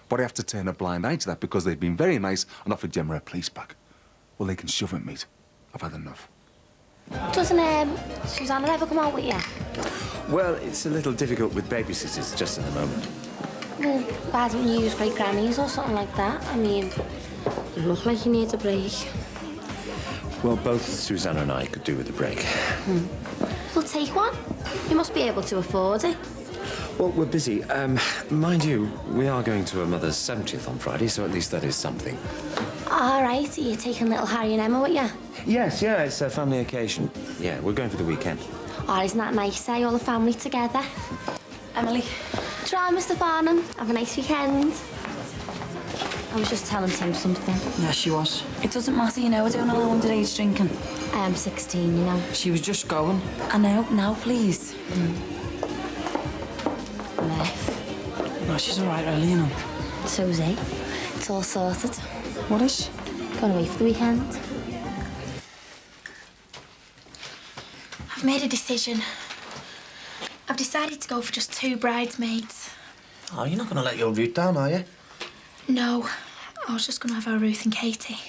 But I have to turn a blind eye to that because they've been very nice and offered Gemma her place back. Well, they can shove it, mate. I've had enough. Doesn't Susanna ever come out with you? Well, it's a little difficult with babysitters just at the moment. Well, why don't you use great grannies or something like that? I mean, you look like you need a break. Well, both Susanna and I could do with a break. Well, take one. You must be able to afford it. Well, we're busy. Mind you, we are going to her mother's 70th on Friday, so at least that is something. All right, are you taking little Harry and Emma with you? Yes, yeah, it's a family occasion. Yeah, we're going for the weekend. Oh, isn't that nice, eh? All the family together. Emily. Try, Mr. Farnham. Have a nice weekend. I was just telling Tim something. Yeah, she was. It doesn't matter, you know, I don't allow underage drinking. I am 16, you know. She was just going. I know, now please. No, she's all right, really, you know. So's he. It's all sorted. What is? Going away for the weekend. I've made a decision. I've decided to go for just 2 bridesmaids. Oh, you're not going to let your route down, are you? No, I was just going to have our Ruth and Katie.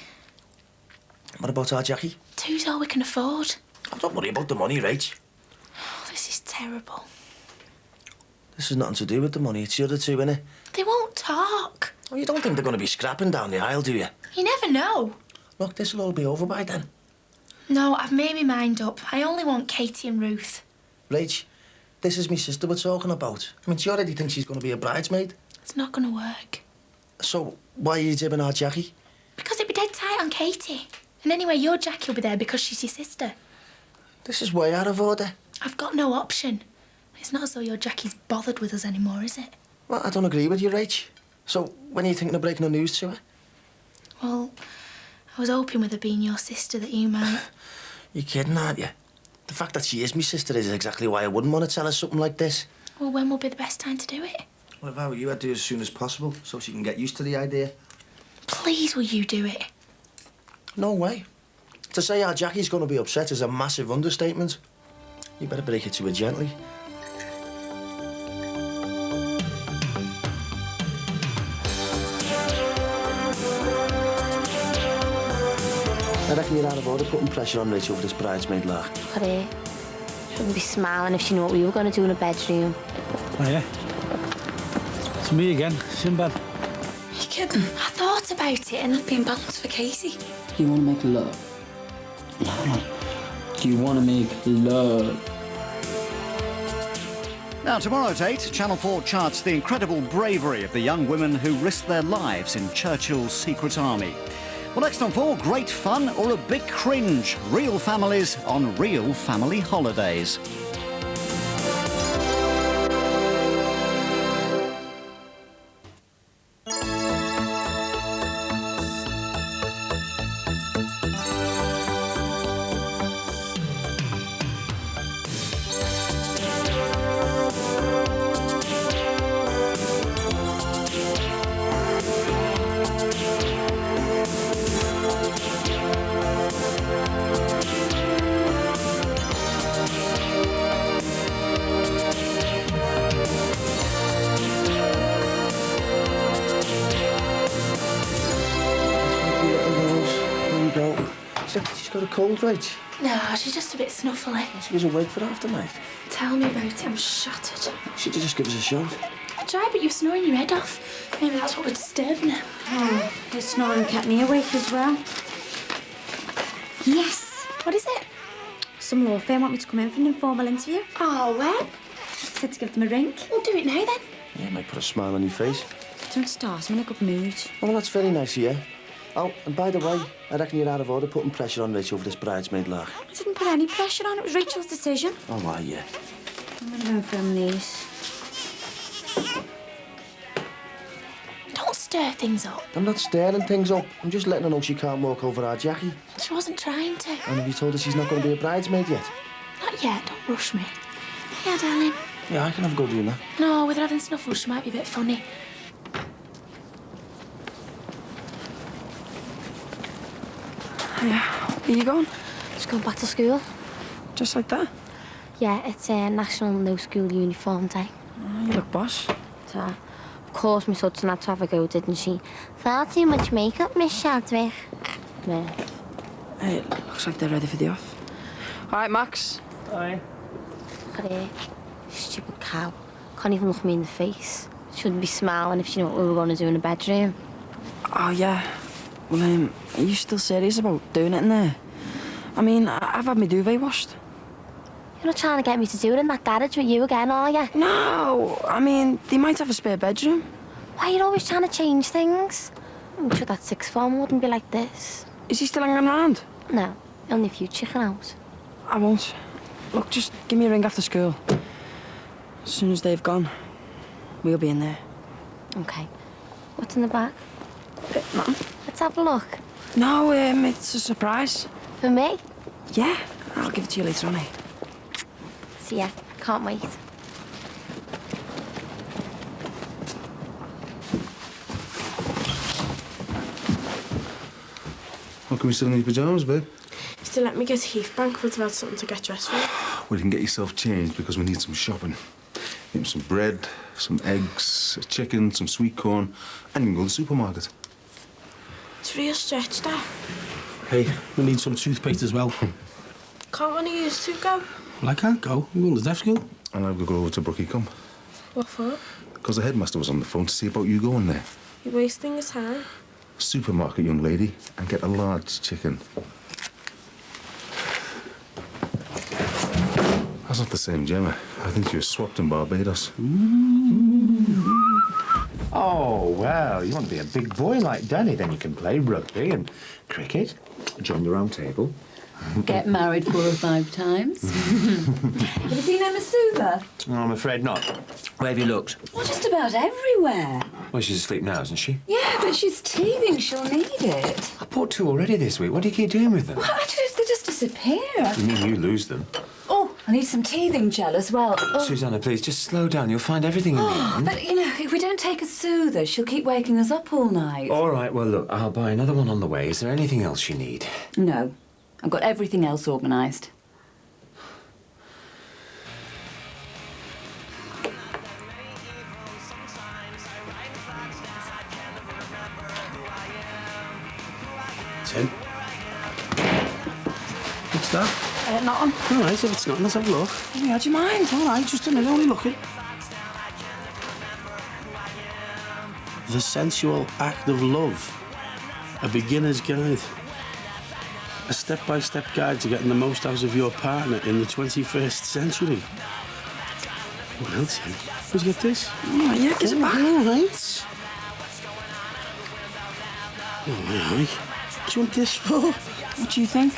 What about our Jackie? 2's all we can afford. Oh, don't worry about the money, Rach. Oh, this is terrible. This has nothing to do with the money. It's the other two, innit? They won't talk. Oh, you don't think they're going to be scrapping down the aisle, do you? You never know. Look, this'll all be over by then. No, I've made my mind up. I only want Katie and Ruth. Rach, this is my sister we're talking about. I mean, she already thinks she's going to be a bridesmaid. It's not going to work. So, why are you jibbing our Jackie? Because it'd be dead tight on Katie. And anyway, your Jackie will be there because she's your sister. This is way out of order. I've got no option. It's not as though your Jackie's bothered with us anymore, is it? Well, I don't agree with you, Rach. So, when are you thinking of breaking the news to her? Well, I was hoping with her being your sister that you might... You're kidding, aren't you? The fact that she is my sister is exactly why I wouldn't want to tell her something like this. Well, when will be the best time to do it? Well, if I were you, I'd do it as soon as possible so she can get used to the idea. Please, will you do it? No way. To say our Jackie's going to be upset is a massive understatement. You better break it to her gently. I reckon you're out of order putting pressure on Rachel for this bridesmaid lark. Look at her. She wouldn't be smiling if she knew what we were going to do in a bedroom. Oh, yeah? It's me again, Sinbad. You kidding? I thought about it and I've been balanced for Casey. You want to make love? Do you want to make love? Now, tomorrow at 8, Channel 4 charts the incredible bravery of the young women who risked their lives in Churchill's secret army. Well, next on 4, great fun or a big cringe. Real families on real family holidays. She's got a cold, right? No, she's just a bit snuffly. She was awake for half the night. Tell me about it, I'm shattered. She'd have just give us a shout. I tried, but you were snoring your head off. Maybe that's what would disturb her. Oh, the snoring kept me awake as well. Yes. What is it? Some law firm want me to come in for an informal interview. Oh, when? Said to give them a ring. We'll do it now, then. Yeah, might put a smile on your face. Don't start, I'm in a good mood. Oh, well, that's very nice of you. Oh, and by the way, I reckon you're out of order putting pressure on Rachel for this bridesmaid lark. I didn't put any pressure on, it was Rachel's decision. Oh, why, yeah. I'm gonna go and film these. Don't stir things up. I'm not stirring things up. I'm just letting her know she can't walk over our Jackie. She wasn't trying to. And have you told her she's not going to be a bridesmaid yet? Not yet, don't rush me. Yeah, darling. Yeah, I can have a go doing that. No, with her having snuffles, she might be a bit funny. Yeah. Are you going? She's going back to school. Just like that? Yeah, it's a National No School Uniform Day. Oh, you look boss. So, of course, Miss Hudson had to have a go, didn't she? Far too much makeup, Miss Shadwick. Yeah. Hey, it looks like they're ready for the off. All right, Max. Aye. Look at her. Stupid cow. Can't even look me in the face. Shouldn't be smiling if she knew what we were going to do in the bedroom. Oh, yeah. Well, are you still serious about doing it in there? I mean, I've had my duvet washed. You're not trying to get me to do it in that garage with you again, are you? No, I mean, they might have a spare bedroom. Why are you always trying to change things? I'm sure that sixth form wouldn't be like this. Is he still hanging around? No, only a few chicken out. I won't. Look, just give me a ring after school. As soon as they've gone, we'll be in there. Okay. What's in the bag? Nothing. Let's have a look. No, it's a surprise. For me? Yeah, I'll give it to you later on, eh? See ya. Can't wait. How come you still in your pyjamas, babe? Still let me go to Heathbank would have had something to get dressed for. Well, you can get yourself changed because we need some shopping. Need some bread, some eggs, a chicken, some sweet corn, and you can go to the supermarket. It's a real stretch, Dad. Hey, we need some toothpaste as well. Can't one of you two go? Well, I can't go. I'm going to deaf school. And I've got to go over to Brookie What for? because the headmaster was on the phone to see about you going there. You're wasting your time. Supermarket, young lady, and get a large chicken. That's not the same Gemma. I think she was swapped in Barbados. Oh, well, you want to be a big boy like Danny, then you can play rugby and cricket, join the round table. Get married 4 or 5 times. Have you seen Emma Soother? No, I'm afraid not. Where have you looked? Well, just about everywhere. Well, she's asleep now, isn't she? Yeah, but she's teething. She'll need it. I bought 2 already this week. What do you keep doing with them? Well, they just disappear. You mean you lose them? Oh, I need some teething gel as well. Oh. Susanna, please, just slow down. You'll find everything in the end. But, you know, if we don't take a soother, she'll keep waking us up all night. All right, well, look, I'll buy another one on the way. Is there anything else you need? No. I've got everything else organised. Tim? What's that? Nothing. All right, if it's not, let's have a look. Yeah, do you mind? All right, just a minute, only looking. The Sensual Act of Love. A beginner's guide. A step-by-step guide to getting the most out of your partner in the 21st century. Well, Tim, where'd you get this? Oh, yeah, get it back. All right. Oh, my. What do you want this for? What do you think?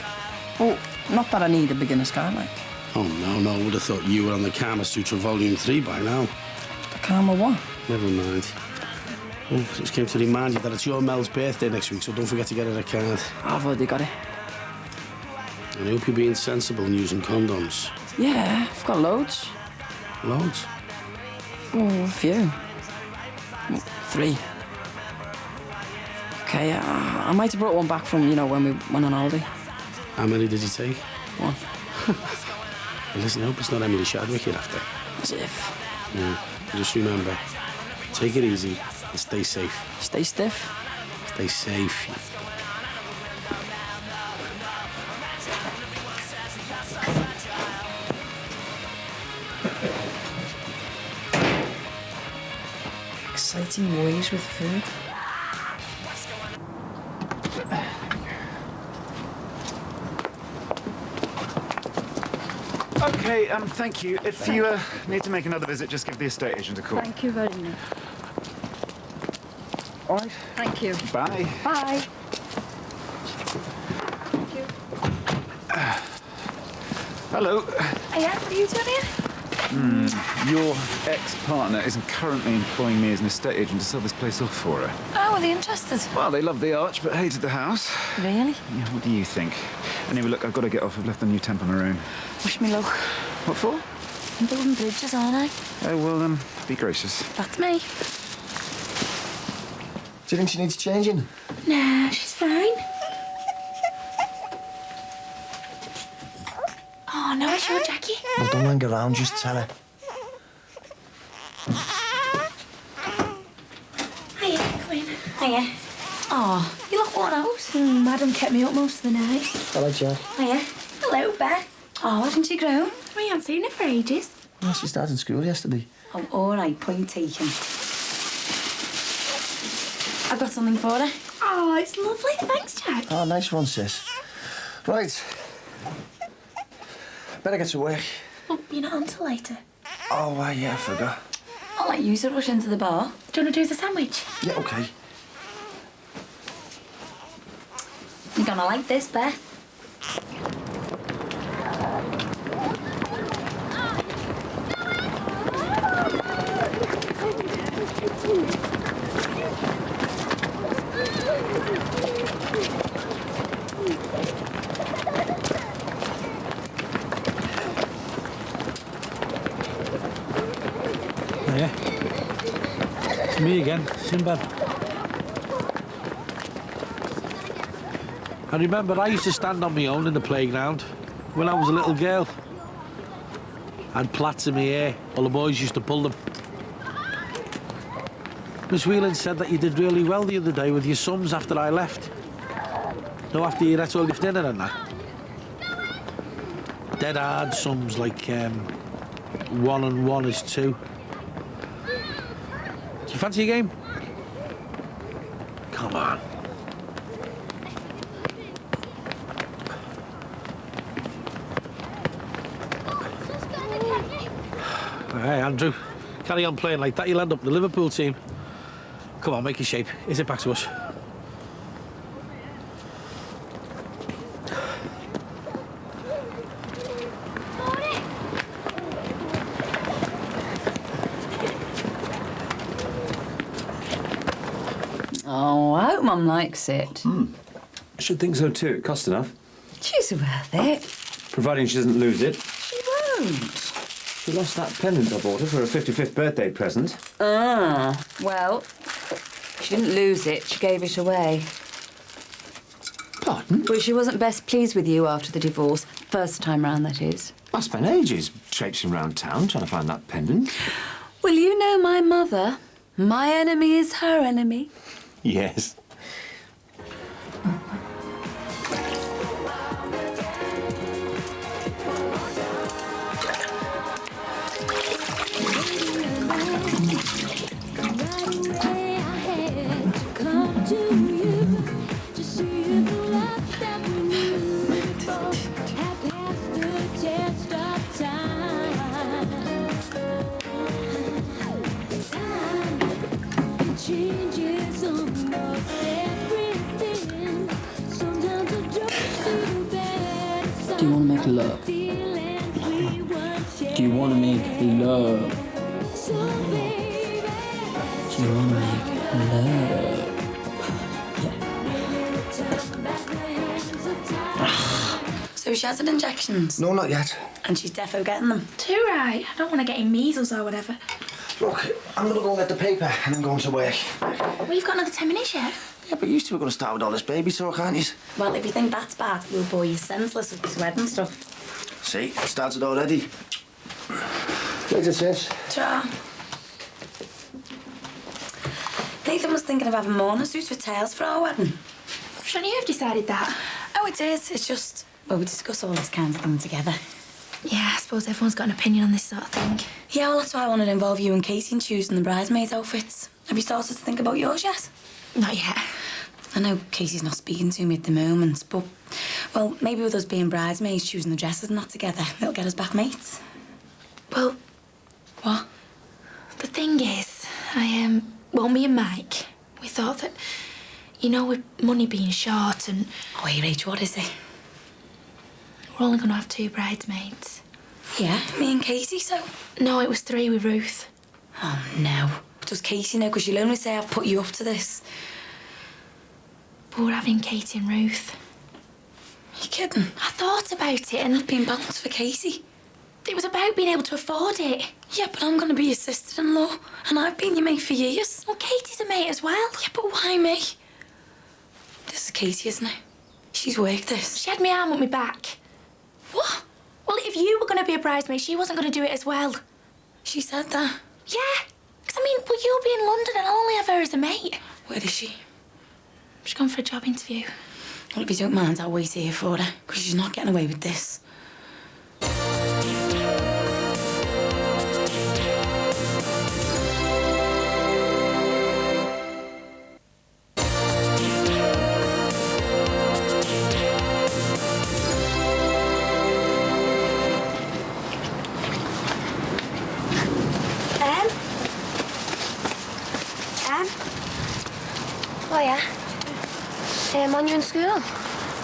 Oh, not that I need a beginner's guide, like. Oh, no, I would have thought you were on the Kama Sutra Volume 3 by now. The Kama what? Never mind. Oh, just came to remind you that it's your Mel's birthday next week, so don't forget to get her a card. I've already got it. And I hope you're being sensible and using condoms. Yeah, I've got loads. Loads? Oh, a few. 3. Okay, I might have brought one back from, when we went on holiday. How many did you take? 1. Well, listen, I hope it's not Emily Shadwick you're after. As if. Yeah. Just remember, take it easy and stay safe. Stay stiff. Stay safe. Exciting ways with food. OK, thank you. If you need to make another visit, just give the estate agent a call. Thank you very much. All right. Thank you. Bye. Bye. Hello. Yeah, what are you doing here? Your ex-partner isn't currently employing me as an estate agent to sell this place off for her. Oh, are they interested? Well, they loved the arch, but hated the house. Really? Yeah, what do you think? Anyway, look, I've got to get off. I've left the new temp on my own. Wish me luck. What for? I'm building bridges, aren't I? Oh, well, be gracious. That's me. Do you think she needs changing? Nah, she's fine. Oh, no, I sure, Jackie? Well, don't hang around, just tell her. Hiya, come in. Hiya. Oh, you look worn out. Madam kept me up most of the night. Hello, Jack. Hiya. Hello, Beth. Oh, hasn't she grown? We haven't seen her for ages. Yeah, she started school yesterday. Oh, all right, point taken. I've got something for her. Oh, it's lovely. Thanks, Jack. Oh, nice one, sis. Right. Better get to work. Oh, you're not on till later. Oh, yeah, I forgot. I'll let you to rush into the bar. Do you want to do the sandwich? Yeah, OK. You're gonna like this, Beth. Yeah. It's me again, Sinbad. I remember I used to stand on my own in the playground when I was a little girl. I had plaits in my hair. All the boys used to pull them. Miss Whelan said that you did really well the other day with your sums after I left. No, after you ate all your dinner and that. Dead hard sums like 1 and 1 is 2. Do you fancy a game? Come on. Hey, Andrew, carry on playing like that, you'll end up in the Liverpool team. Come on, make your shape. Is it back to us? Oh, I hope Mum likes it. I should think so too. It cost enough. She's worth it. Providing she doesn't lose it. She won't. She lost that pendant I bought her for her 55th birthday present. Ah, well, she didn't lose it. She gave it away. Pardon? Well, she wasn't best pleased with you after the divorce. First time round, that is. I spent ages traipsing around town trying to find that pendant. Well, you know my mother. My enemy is her enemy. Yes. Do you want to make love? Do you want to make love? Do you want to make love? So she has had injections? No, not yet. And she's defo getting them? Too right. I don't want to get him measles or whatever. Look, I'm going to go and get the paper and I'm going to work. We've got another 10 minutes yet. Yeah, but you two are going to start with all this baby talk, aren't you? Well, if you think that's bad, we'll bore you senseless with this wedding stuff. See, it started already. Later, sis. Ta. Nathan was thinking of having mourning suits with tails for our wedding. Shouldn't you have decided that? Oh, it is. It's just, well, we discuss all this kind of thing together. Yeah, I suppose everyone's got an opinion on this sort of thing. Yeah, well, that's why I wanted to involve you and Katie in choosing the bridesmaids' outfits. Have you started to think about yours yet? Not yet. I know Casey's not speaking to me at the moment, but, well, maybe with us being bridesmaids, choosing the dresses and that together, it'll get us back mates. Well... What? The thing is, well, me and Mike, we thought that, you know, with money being short and... Oh, wait, Rach, what is it? We're only going to have 2 bridesmaids. Yeah, me and Casey, so... No, it was 3 with Ruth. Oh, no. Does Casey know? Because she'll only say I've put you up to this. But we're having Katie and Ruth. You kidding? I thought about it and... I've been balanced for Casey. It was about being able to afford it. Yeah, but I'm going to be your sister-in-law, and I've been your mate for years. Well, Katie's a mate as well. Yeah, but why me? This is Katie, isn't it? She's worked this. She had my arm up my back. What? Well, if you were going to be a bridesmaid, she wasn't going to do it as well. She said that. Yeah. Because, I mean, well, you'll be in London and I'll only have her as a mate. Where is she? She's gone for a job interview. Well, if you don't mind, I'll wait here for her, because she's not getting away with this. Oh, yeah? When you're in school?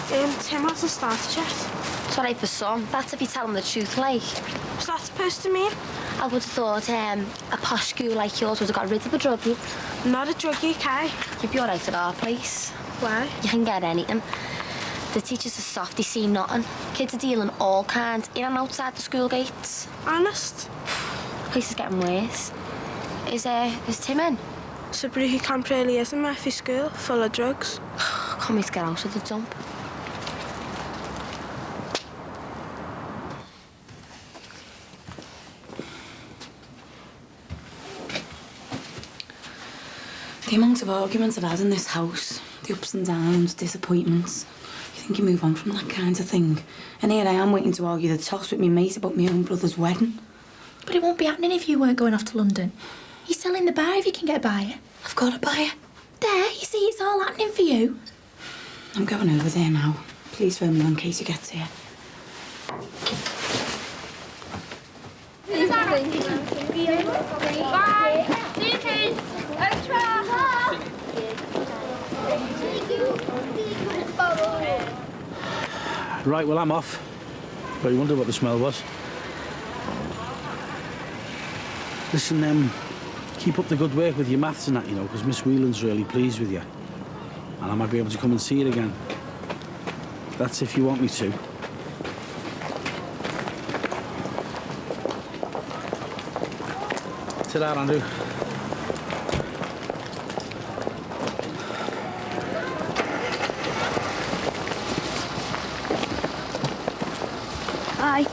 Tim hasn't started yet. It's all right for some. That's if you tell them the truth, like. What's that supposed to mean? I would have thought a posh school like yours would have got rid of a druggie. Not a druggie, Kai. You'd be all right at our place. Why? You can get anything. The teachers are soft, they see nothing. Kids are dealing all kinds, in and outside the school gates. Honest? Place is getting worse. Is Tim in? Sabri Camp really is a Murphy school, full of drugs. Can't wait to get out of the dump. The amount of arguments I've had in this house, the ups and downs, disappointments. You think you move on from that kind of thing. And here I am waiting to argue the toss with me mate about my own brother's wedding. But it won't be happening if you weren't going off to London. You're selling the bar if you can get a buyer. I've got a buyer. There, you see, it's all happening for you. I'm going over there now. Please phone me in case he gets here. Right, well, I'm off. But you wonder what the smell was. Listen, keep up the good work with your maths and that, you know, because Miss Whelan's really pleased with you. And I might be able to come and see you again. That's if you want me to. Ta-ra, Andrew. Hi.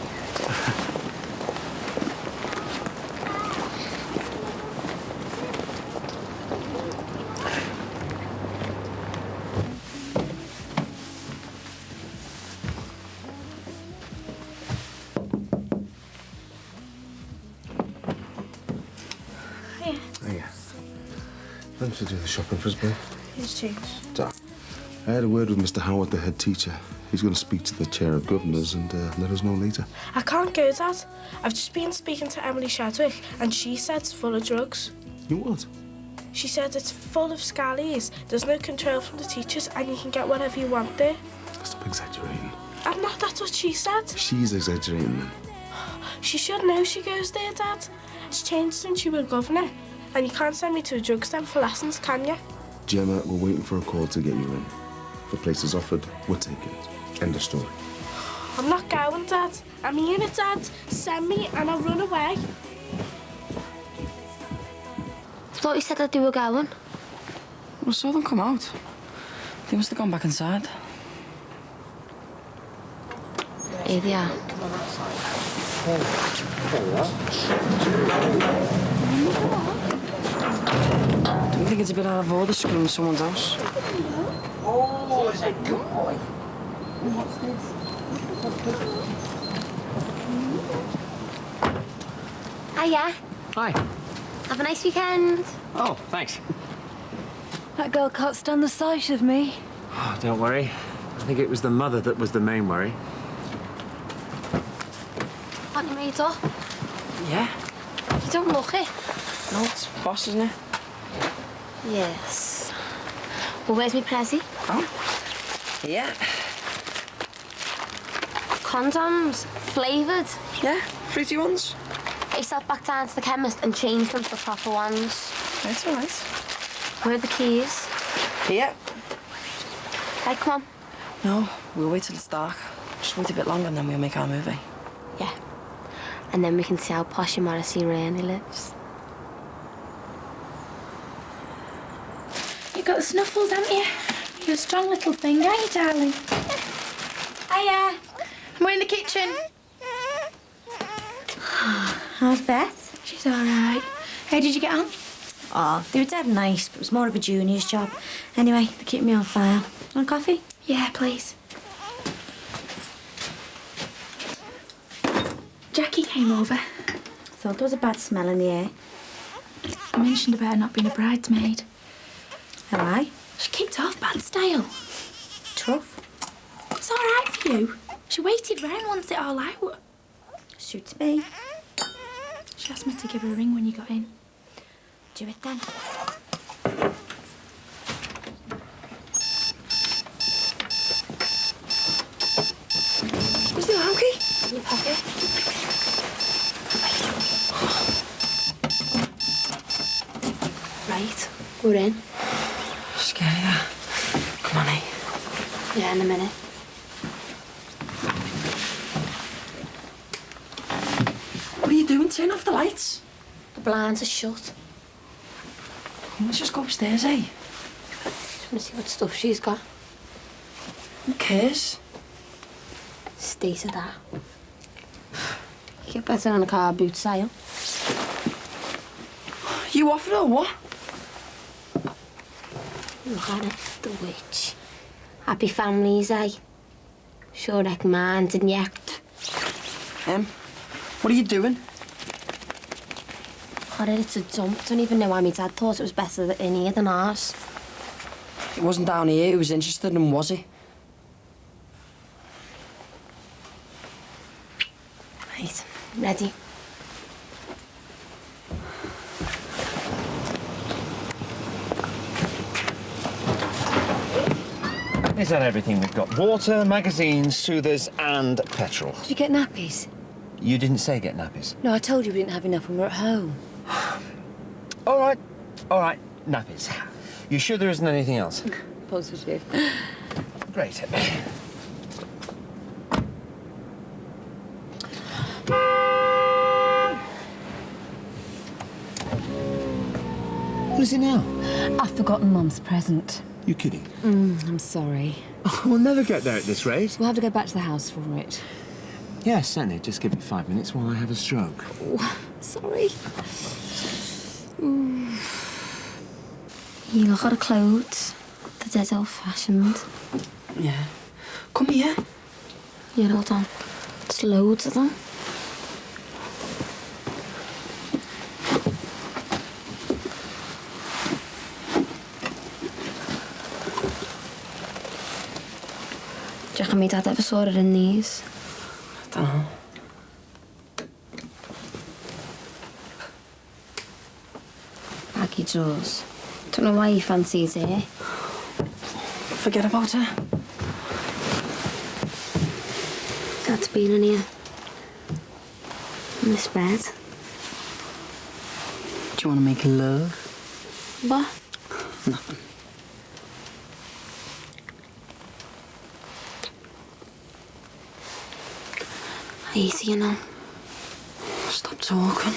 Thanks to do the shopping for us, babe. He's changed. Doc, I had a word with Mr. Howard, the head teacher. He's going to speak to the chair of governors and let us know later. I can't go, Dad. I've just been speaking to Emily Shadwick, and she said it's full of drugs. You what? She said it's full of scallies. There's no control from the teachers, and you can get whatever you want there. Stop exaggerating. I'm not, that's what she said. She's exaggerating then. She should know she goes there, Dad. It's changed since you were governor, and you can't send me to a drug stand for lessons, can you? Gemma, we're waiting for a call to get you in. If a place is offered, we're taking it. End of story. I'm not going, Dad. I mean it, Dad. Send me and I'll run away. Thought you said that they were going. I saw them come out. They must have gone back inside. Here they are. Don't you think it's a bit out of order screwing someone's house? Oh, is it good boy? What's this? Hiya. Hi. Have a nice weekend. Oh, thanks. That girl can't stand the sight of me. Oh, don't worry. I think it was the mother that was the main worry. Aren't you made up? Yeah. You don't look it. No, it's boss, isn't it? Yes. Well, where's my prezi? Oh. Yeah. Condoms. Flavoured. Yeah, fruity ones. Get yourself back down to the chemist and change them for proper ones. That's all right. Where are the keys? Here. Right, come on. No, we'll wait till it's dark. Just wait a bit longer and then we'll make our movie. Yeah. And then we can see how posh your Morrissey really lives. You've got the snuffles, haven't you? You're a strong little thing, aren't you, darling? Hiya. We're in the kitchen. How's Beth? She's all right. How did you get on? Oh, they were dead nice, but it was more of a junior's job. Anyway, they keep me on fire. Want coffee? Yeah, please. Jackie came over. Thought there was a bad smell in the air. You mentioned about her not being a bridesmaid. Have I? She kicked off bad style. Tough. It's all right for you. She waited round once it all out. Suits me. She asked me to give her a ring when you got in. Do it then. Was the alarm key? In your pocket. Right, we're in. Scary, that. Come on, eh? Yeah, in a minute. What are you doing? Turn off the lights. The blinds are shut. Let's just go upstairs, eh? Just want to see what stuff she's got. Who cares? State of that. You get better on a car boot sale. You off it or what? Look at it, the witch. Happy families, eh? Sure reckon mine, didn't you? What are you doing? Got it, it's a dump. Don't even know why my dad thought it was better in here than ours. It wasn't down here he was interested in, was he? Right, ready? Is that everything we've got? Water, magazines, soothers, and petrol. Did you get nappies? You didn't say get nappies. No, I told you we didn't have enough when we were at home. All right, nappies. You sure there isn't anything else? Positive. Great. What is it now? I've forgotten Mum's present. You kidding? I'm sorry. We'll never get there at this rate. We'll have to go back to the house for it. Yes, certainly. Just give me 5 minutes while I have a stroke. Oh, sorry. You look at the clothes. They're dead old-fashioned. Yeah. Come here. Yeah, hold on. There's loads of them. Do you reckon my dad ever saw it in these? I don't know. Baggy drawers. Don't know why he fancies it. Forget about her. Dad's been in here. In this bed. Do you want to make love? What? Nothing. Easy, you know. Stop talking.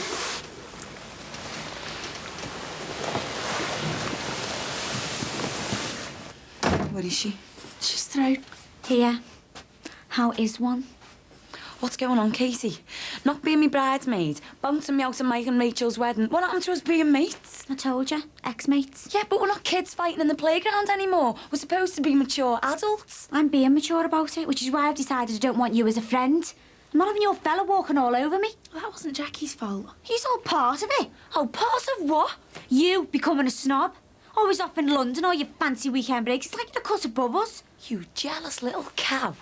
Where is she? She's through. Here. How is one? What's going on, Katie? Not being me bridesmaid, bouncing me out of Mike and Rachel's wedding. What happened to us being mates? I told you, ex-mates. Yeah, but we're not kids fighting in the playground anymore. We're supposed to be mature adults. I'm being mature about it, which is why I've decided I don't want you as a friend. I'm not having your fella walking all over me. Well, that wasn't Jackie's fault. He's all part of it. Oh, part of what? You becoming a snob. Always off in London or your fancy weekend breaks. It's like you're a cut above us. You jealous little cow.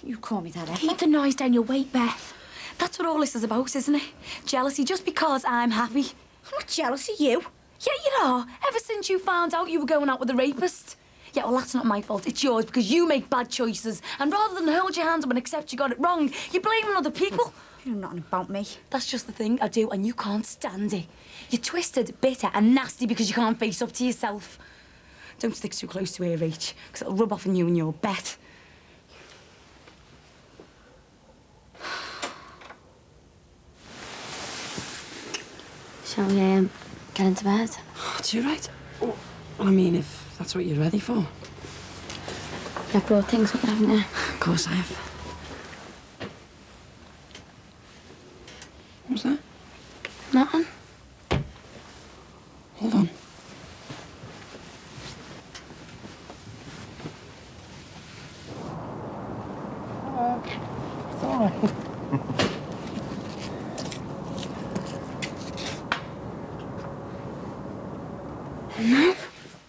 You call me that, Keep the noise down your weight, Beth. That's what all this is about, isn't it? Jealousy just because I'm happy. I'm not jealous of you. Yeah, you are. Ever since you found out you were going out with a rapist. Yeah, well, that's not my fault. It's yours because you make bad choices. And rather than hold your hands up and accept you got it wrong, you're blaming other people. You know nothing about me. That's just the thing I do, and you can't stand it. You're twisted, bitter, and nasty because you can't face up to yourself. Don't stick too close to her, Rach, because it'll rub off on you and your bet. Shall we get into bed? It's all right. Oh, I mean, if that's what you're ready for. You've brought things with you, haven't you? Of course I have. No.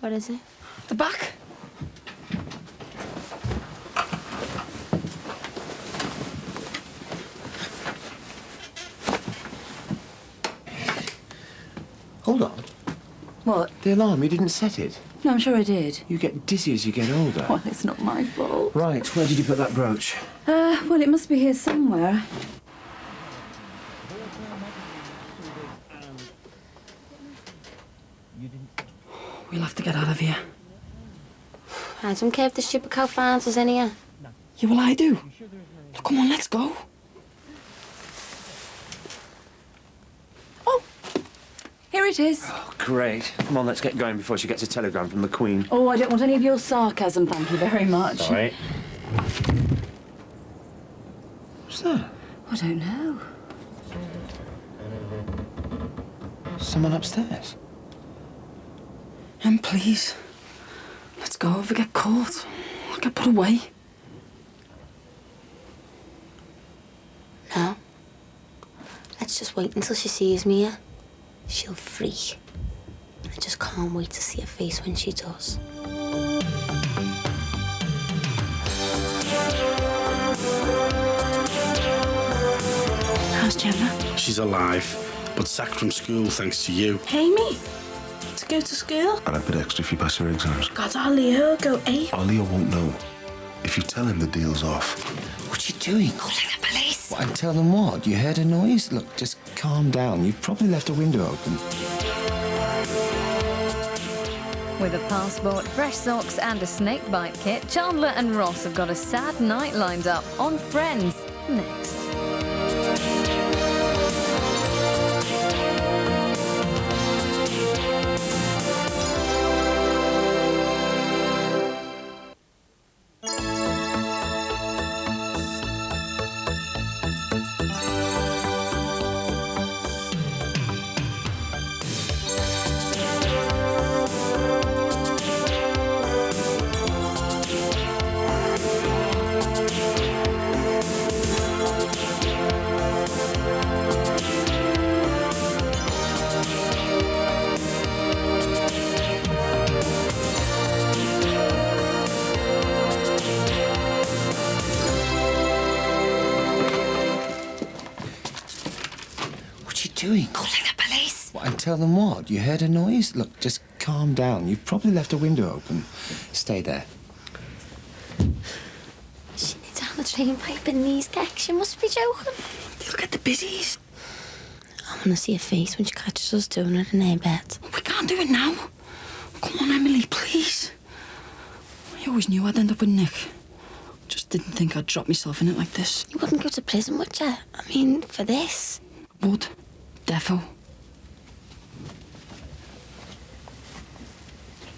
What is it? The back. Hold on. What? The alarm, you didn't set it. No, I'm sure I did. You get dizzy as you get older. Well, it's not my fault. Right, where did you put that brooch? Well, it must be here somewhere. We'll have to get out of here. I don't care if the stupid cow finds us in here. Yeah, well, I do. Come on, let's go. Here it is. Oh, great. Come on, let's get going before she gets a telegram from the Queen. Oh, I don't want any of your sarcasm, thank you very much. All right. What's that? I don't know. Someone upstairs. Please, let's go. If we get caught, I'll get put away. No. Let's just wait until she sees me here. She'll freak. I just can't wait to see her face when she does. How's Gemma? She's alive, but sacked from school thanks to you. Pay me to go to school. And a bit extra if you pass your exams. God, our Leo will go ape. Leo won't know. If you tell him the deal's off. What you doing? Calling the police. What, and tell them what? You heard a noise? Look, just calm down. You've probably left a window open. With a passport, fresh socks and a snake bite kit, Chandler and Ross have got a sad night lined up on Friends next. Doing? Calling the police. What, and tell them what? You heard a noise? Look, just calm down. You've probably left a window open. Stay there. She needs down the drain pipe in these decks. You must be joking. Look at the busies. I want to see her face when she catches us doing it in her bed. We can't do it now. Come on, Emily, please. I always knew I'd end up with Nick. Just didn't think I'd drop myself in it like this. You wouldn't go to prison, would you? I mean, for this. Would. Defo.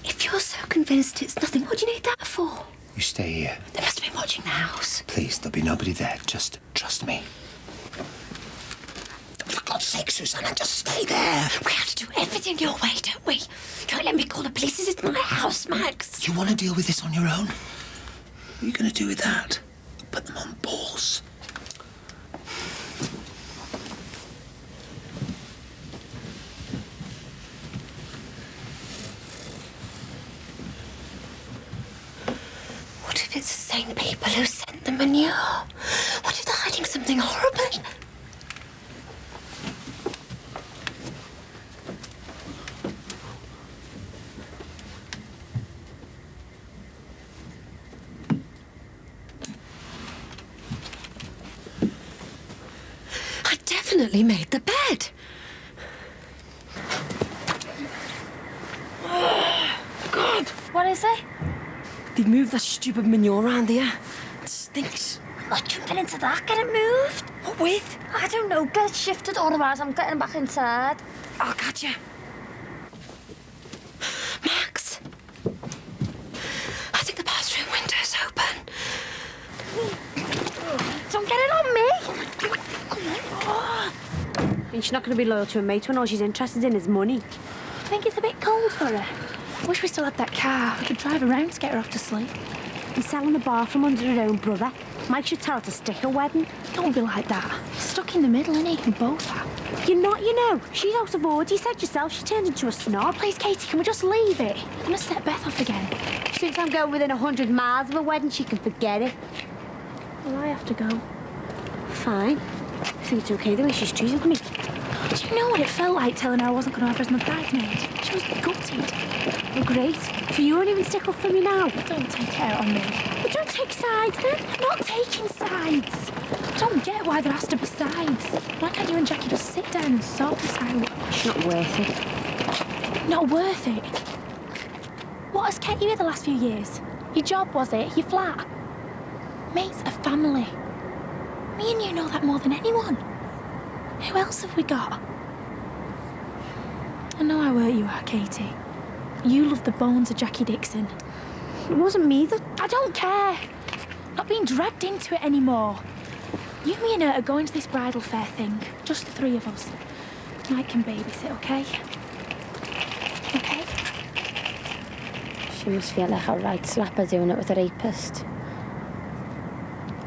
If you're so convinced it's nothing, what do you need that for? You stay here. They must have been watching the house. Please, there'll be nobody there. Just trust me. For God's sake, Susanna, just stay there. We have to do everything your way, don't we? Don't let me call the police. This is my house, Max. You want to deal with this on your own? What are you going to do with that? Put them on balls. What if it's the same people who sent the manure? What if they're hiding something horrible? I definitely made the bed. God! What is it? They've moved that stupid manure around here. It stinks. What, jumping into that? Get it moved? What with? I don't know. Get it shifted, otherwise I'm getting back inside. I'll catch you. Max, I think the bathroom window's open. Don't get it on me. Come on. And she's not going to be loyal to her mate when all she's interested in is money. I think it's a bit cold for her. I wish we still had that car. We could drive around to get her off to sleep. And selling the bar from under her own brother. Mike should tell her to stick her wedding. Don't be like that. He's stuck in the middle, isn't he? We both are. You're not, you know. She's out of order. You said yourself she turned into a snob. Please, Katie, can we just leave it? I'm gonna set Beth off again. She thinks I'm going within 100 miles of a wedding. She can forget it. Well, I have to go. Fine. I think it's okay the way she's treated me. Do you know what it felt like telling her I wasn't going to have her as my bridesmaid? She was gutted. Oh, great. So you won't even stick up for me now? Don't take it out on me. But don't take sides, then. I'm not taking sides. I don't get why there has to be sides. Why can't you and Jackie just sit down and sort this out? It's not worth it. Not worth it? What has kept you here the last few years? Your job, was it? Your flat? Mates are family. Me and you know that more than anyone. Who else have we got? I know how hurt you are, Katie. You love the bones of Jackie Dixon. It wasn't me that... I don't care. Not being dragged into it anymore. You, me and her are going to this bridal fair thing. Just the three of us. Mike can babysit, okay? Okay? She must feel like a right slapper doing it with a rapist.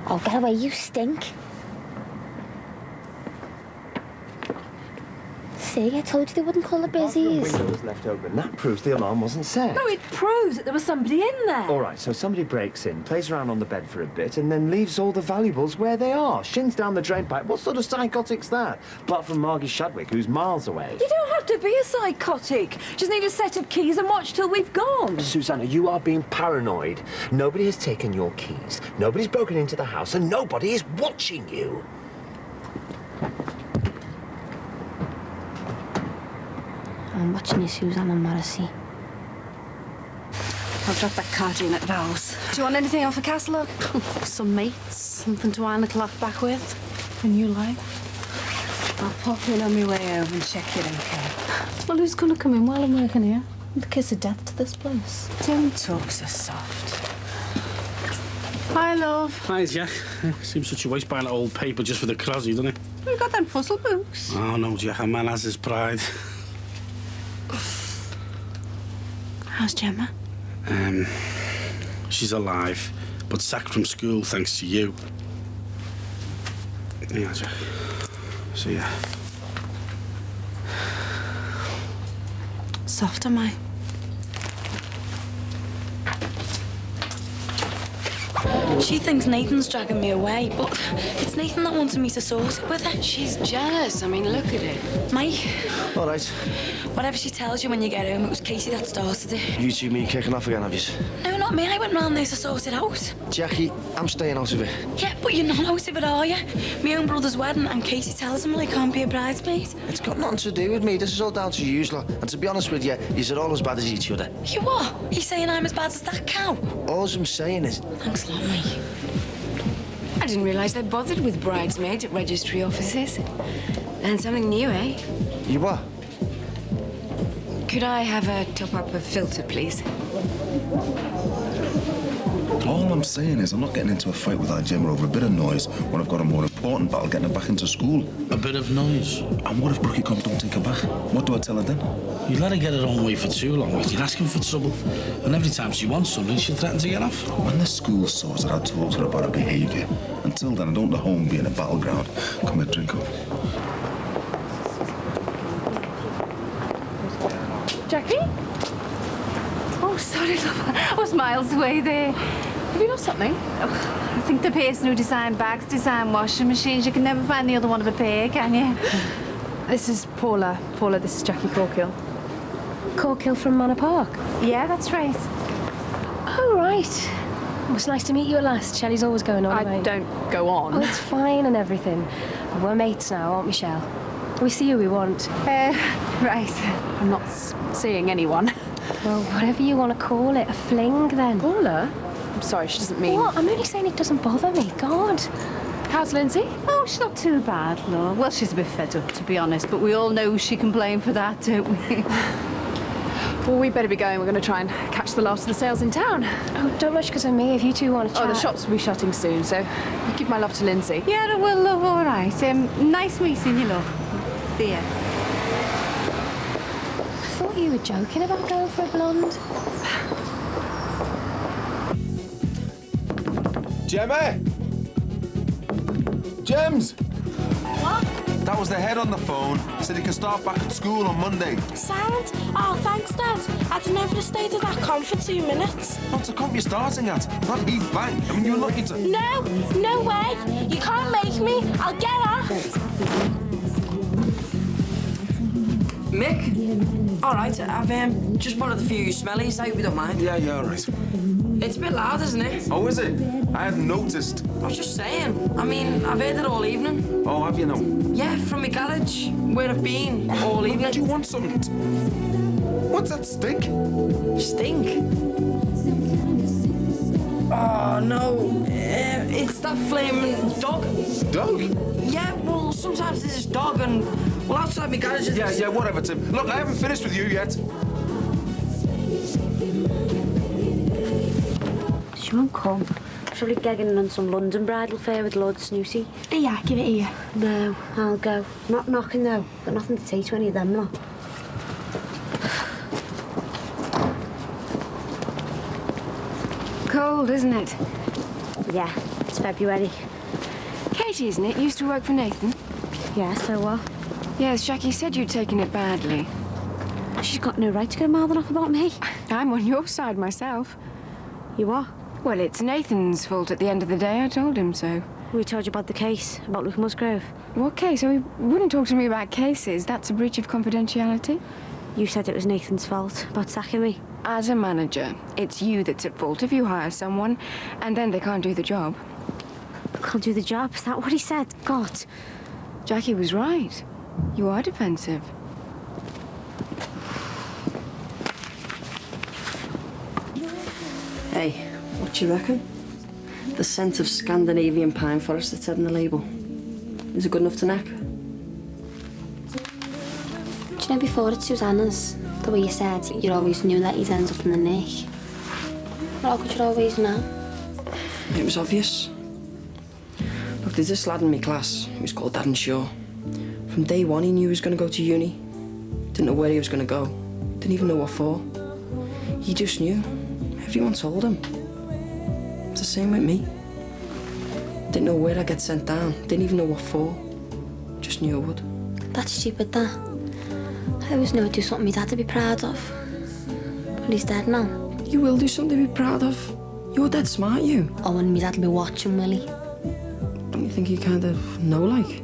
Oh, get away, you stink. See, I told you they wouldn't call the The busies. window was left open. That proves the alarm wasn't set. No, it proves that there was somebody in there. All right, so somebody breaks in, plays around on the bed for a bit, and then leaves all the valuables where they are. Shins down the drain pipe. What sort of psychotic's that? Apart from Margie Shadwick, who's miles away. You don't have to be a psychotic. Just need a set of keys and watch till we've gone. Susanna, you are being paranoid. Nobody has taken your keys. Nobody's broken into the house, and nobody is watching you. I'm watching you, Susanna Morrissey. I'll drop that card in at Val's. Do you want anything off a castle look? Some mates, something to wind the clock back with. A new life. I'll pop in on my way over and check you're okay. Well, who's gonna come in while I'm working here? The kiss of death to this place. Don't talk so soft. Hi, love. Hi, Jack. Seems such a waste buying that old paper just for the crazy, doesn't it? We've got them puzzle books. Oh, no, Jack. A man has his pride. How's Gemma? She's alive, but sacked from school thanks to you. Yeah, Jack. See ya. Soft, am I? She thinks Nathan's dragging me away, but it's Nathan that wanted me to sort it with her. She's jealous. I mean, look at it. Mike. All right. Whatever she tells you when you get home, it was Katie that started it. You two mean kicking off again, have you? No, not me. I went round there to sort it out. Jackie, I'm staying out of it. Yeah, but you're not out of it, are you? My own brother's wedding, and Katie tells him I can't be a bridesmaid. It's got nothing to do with me. This is all down to you lot. And to be honest with you, you're all as bad as each other. You what? You saying I'm as bad as that cow? All I'm saying is... Thanks a lot, mate. I didn't realise they bothered with bridesmaids at registry offices. Learned something new, eh? You what? Could I have a top-up of filter, please? All I'm saying is I'm not getting into a fight with our Gemma over a bit of noise when I've got a more important battle getting her back into school. A bit of noise? And what if Brookie comes don't take her back? What do I tell her then? You let her get her own way for too long, you're asking for trouble. And every time she wants something, she threatens to get off. When the school sorts it, I'll talk to her about her behaviour. Until then, I don't want the home being a battleground. Come here, drink up. Jackie? Oh, sorry, love. I was miles away there. Have you got something? Oh, I think the person who designed bags designed washing machines. You can never find the other one of a pair, can you? This is Paula. Paula, this is Jackie Corkill. Corkill from Manor Park? Yeah, that's right. Oh, right. It was nice to meet you at last. Shelley's always going on. I don't go on. Oh, it's fine and everything. We're mates now, aren't we, Shell? We see who we want. Right. I'm not seeing anyone. Well, whatever you want to call it, a fling, then. Paula? I'm sorry, she doesn't mean... What? I'm only saying it doesn't bother me. God. How's Lindsay? Oh, she's not too bad, no. Well, she's a bit fed up, to be honest, but we all know she can blame for that, don't we? Well, we better be going. We're going to try and catch the last of the sales in town. Oh, don't rush because of me, if you two want to chat. Oh, the shops will be shutting soon, so you give my love to Lindsay. Yeah, well, love, all right. Nice meeting you, love. See ya. I thought you you were joking about going for a blonde. Gemma! Gems! What? That was the head on the phone. Said he can start back at school on Monday. Sound? Oh, thanks, Dad. I didn't know if I stayed at that comp for 2 minutes. What's a comp you're starting at? Not Eve Bank. I mean, you're lucky to... No, no way. You can't make me. I'll get off. Mick? All right, I've just borrowed a few smellies. I hope you don't mind. Yeah, all right. It's a bit loud, isn't it? Oh, is it? I hadn't noticed. I was just saying. I mean, I've heard it all evening. Oh, have you now? Yeah, from my garage, where I've been all evening. Do you want something? What's that stink? Stink? Oh, no. It's that flaming dog. Dog? Yeah, well, sometimes there's this dog and... Well, outside my garage... Yeah, whatever, Tim. Look, I haven't finished with you yet. She won't come. She's probably gagging on some London bridal fair with Lord Snooty. Yeah, give it here. No, I'll go. Not knocking, though. Got nothing to say to any of them, lot. Cold, isn't it? Yeah, it's February. Katie, isn't it? Used to work for Nathan. Yeah, so what? Yes, Jackie said you'd taken it badly. She's got no right to go mouthing off about me. I'm on your side myself. You are? Well, it's Nathan's fault at the end of the day. I told him so. We told you about the case, about Luke Musgrove. What case? Oh, he wouldn't talk to me about cases. That's a breach of confidentiality. You said it was Nathan's fault about sacking me. As a manager, it's you that's at fault if you hire someone and then they can't do the job. Can't do the job? Is that what he said? God. Jackie was right. You are defensive. Hey, what do you reckon? The scent of Scandinavian pine forest that said on the label. Is it good enough to neck? Do you know before at Susanna's, the way you said you always knew that he'd end up in the neck? But how could you always know? It was obvious. Look, there's this lad in my class. He was called Darren Shaw. From day one, he knew he was going to go to uni. Didn't know where he was going to go. Didn't even know what for. He just knew. Everyone told him. It's the same with me. Didn't know where I'd get sent down. Didn't even know what for. Just knew I would. That's stupid, that. I always knew I'd do something my dad would be proud of. But he's dead now. You will do something to be proud of. You're dead smart, you. Oh, and my dad'll be watching, will he? Don't you think you kind of know, like?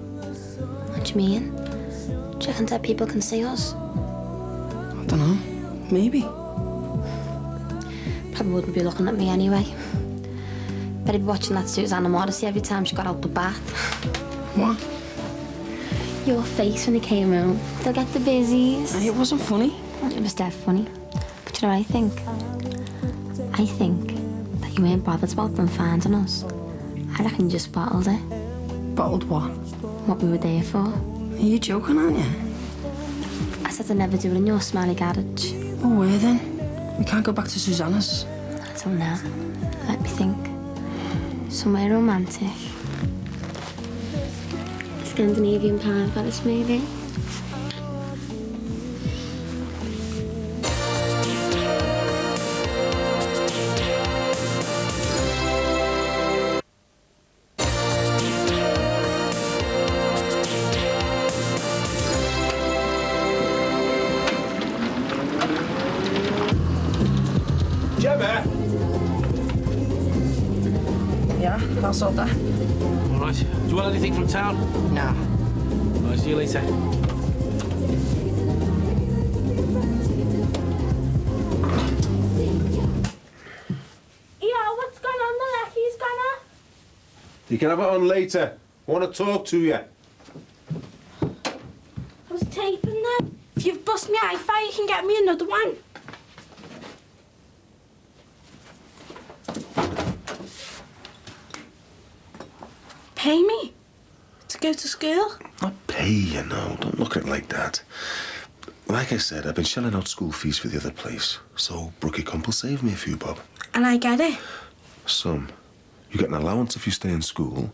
What do you mean? Do you reckon dead people can see us? I don't know. Maybe. Probably wouldn't be looking at me anyway. Bet he'd be watching that Susanna Morrissey every time she got out the bath. What? Your face when he came home. They'll get the busies. It wasn't funny. It was dead funny. But you know what I think? I think that you weren't bothered about them finding us. I reckon you just bottled it. Bottled what? What we were there for. Are you joking, aren't you? I said I'd never do it in your smelly garage. Oh, where then? We can't go back to Susanna's. I don't know. Let me think. Somewhere romantic. Scandinavian pine forest, maybe. Gemma! Yeah, I'll sort that. All right. Do you want anything from town? No. All right, see you later. Yeah, what's going on? The Lecky's gonna. You can have it on later. I want to talk to you. I was taping them. If you've bust me Wi-Fi, you can get me another one. Pay me to go to school? Not pay, you know. Don't look at it like that. Like I said, I've been shelling out school fees for the other place. So Brookie Comp will save me a few bob. And I get it. Some. You get an allowance if you stay in school,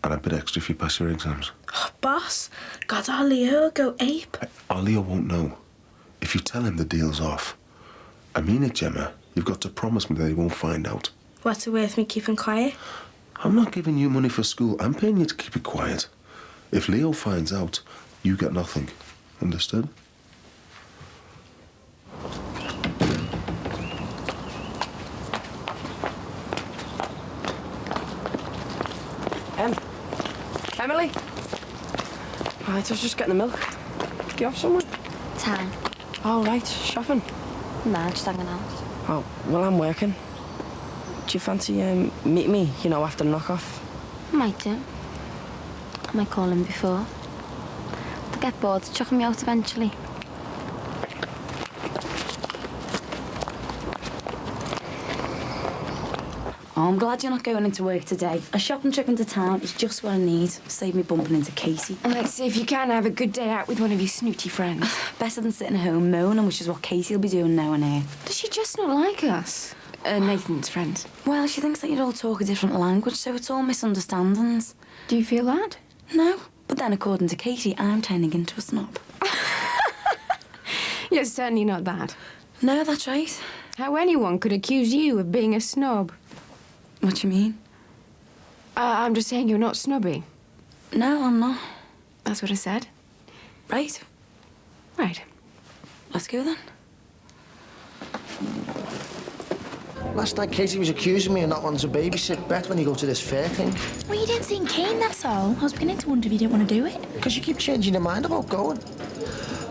and a bit extra if you pass your exams. Oh, boss, God, our Leo will go ape. Our Leo won't know. If you tell him the deal's off, I mean it, Gemma. You've got to promise me that he won't find out. What's it worth me keeping quiet? I'm not giving you money for school. I'm paying you to keep it quiet. If Leo finds out, you get nothing. Understood? Emily? Right, I was just getting the milk. You off somewhere? Town. Oh, right. Shopping? Nah, just hanging out. Oh, well, I'm working. Do you fancy meet me, you know, after the knock-off? Might do. I might call him before. They'll get bored of chucking me out eventually. Oh, I'm glad you're not going into work today. A shopping trip into town is just what I need. Save me bumping into Casey. And let's see if you can have a good day out with one of your snooty friends. Better than sitting at home moaning, which is what Casey will be doing now and here. Does she just not like us? Nathan's friends. Well, she thinks that you all talk a different language, so it's all misunderstandings. Do you feel that? No, but then according to Casey, I'm turning into a snob. You're certainly not that. No, that's right. How anyone could accuse you of being a snob? What do you mean? I'm just saying you're not snobby. No, I'm not. That's what I said. Right. Right. Let's go then. Last night, Katie was accusing me of not wanting to babysit Beth when you go to this fair thing. Well, you didn't seem keen, that's all. I was beginning to wonder if you didn't want to do it. Because you keep changing your mind about going.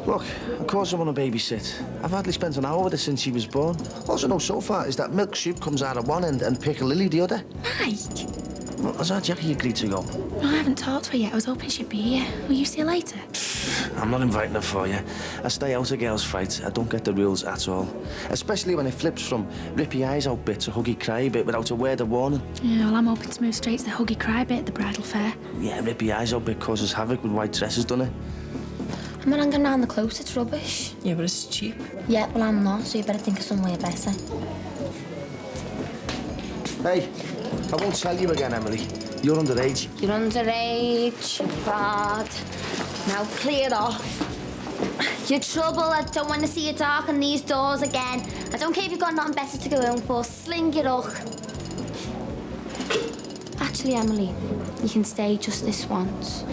Look, of course I want to babysit. I've hardly spent an hour with her since she was born. All I know so far is that milk soup comes out of one end and piccalilli the other. Mike! Well, has our Jackie agreed to go? No, I haven't talked to her yet. I was hoping she'd be here. Will you see her later? I'm not inviting her for you. I stay out of girls' fights. I don't get the rules at all. Especially when it flips from rippy eyes out bit to huggy cry bit without a word of warning. Yeah, well, I'm hoping to move straight to the huggy cry bit at the bridal fair. Yeah, rippy eyes out bit causes havoc with white dresses, doesn't it? I'm not hanging around the close, it's rubbish. Yeah, but it's cheap. Yeah, well, I'm not, so you better think of somewhere better. Hey, I won't tell you again, Emily. You're underage. You're underage, bad. Now clear off. You're trouble, I don't want to see you darken these doors again. I don't care if you've got nothing better to go home for, sling it up. Actually, Emily, you can stay just this once.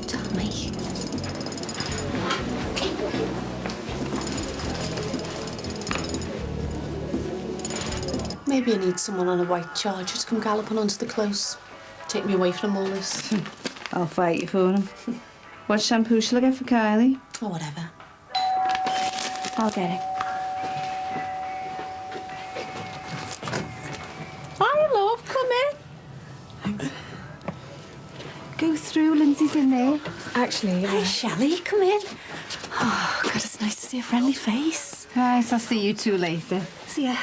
Tell me. Maybe I need someone on a white charger to come galloping onto the close. Take me away from all this. I'll fight you for him. What shampoo shall I get for Kylie? Oh, whatever. I'll get it. Hi, love, come in. Go through, Lindsay's in there. Actually, Hi, Shelley, come in. Oh, God, it's nice to see a friendly face. Right, I'll see you two later. See ya.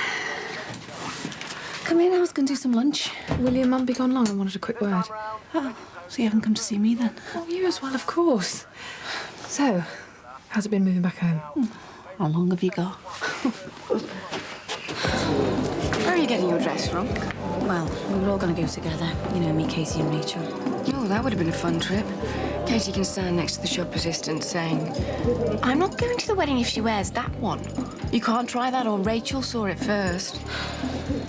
come in. I was going to do some lunch. Will your mum be gone long? I wanted a quick word. Oh, so you haven't come to see me then? Oh, you as well, of course. So, how's it been moving back home? How long have you got? Where are you getting your dress from? Well, we were all going to go together. You know, me, Casey and Rachel. Oh, that would have been a fun trip. Katie can stand next to the shop assistant saying, I'm not going to the wedding if she wears that one. You can't try that, or Rachel saw it first.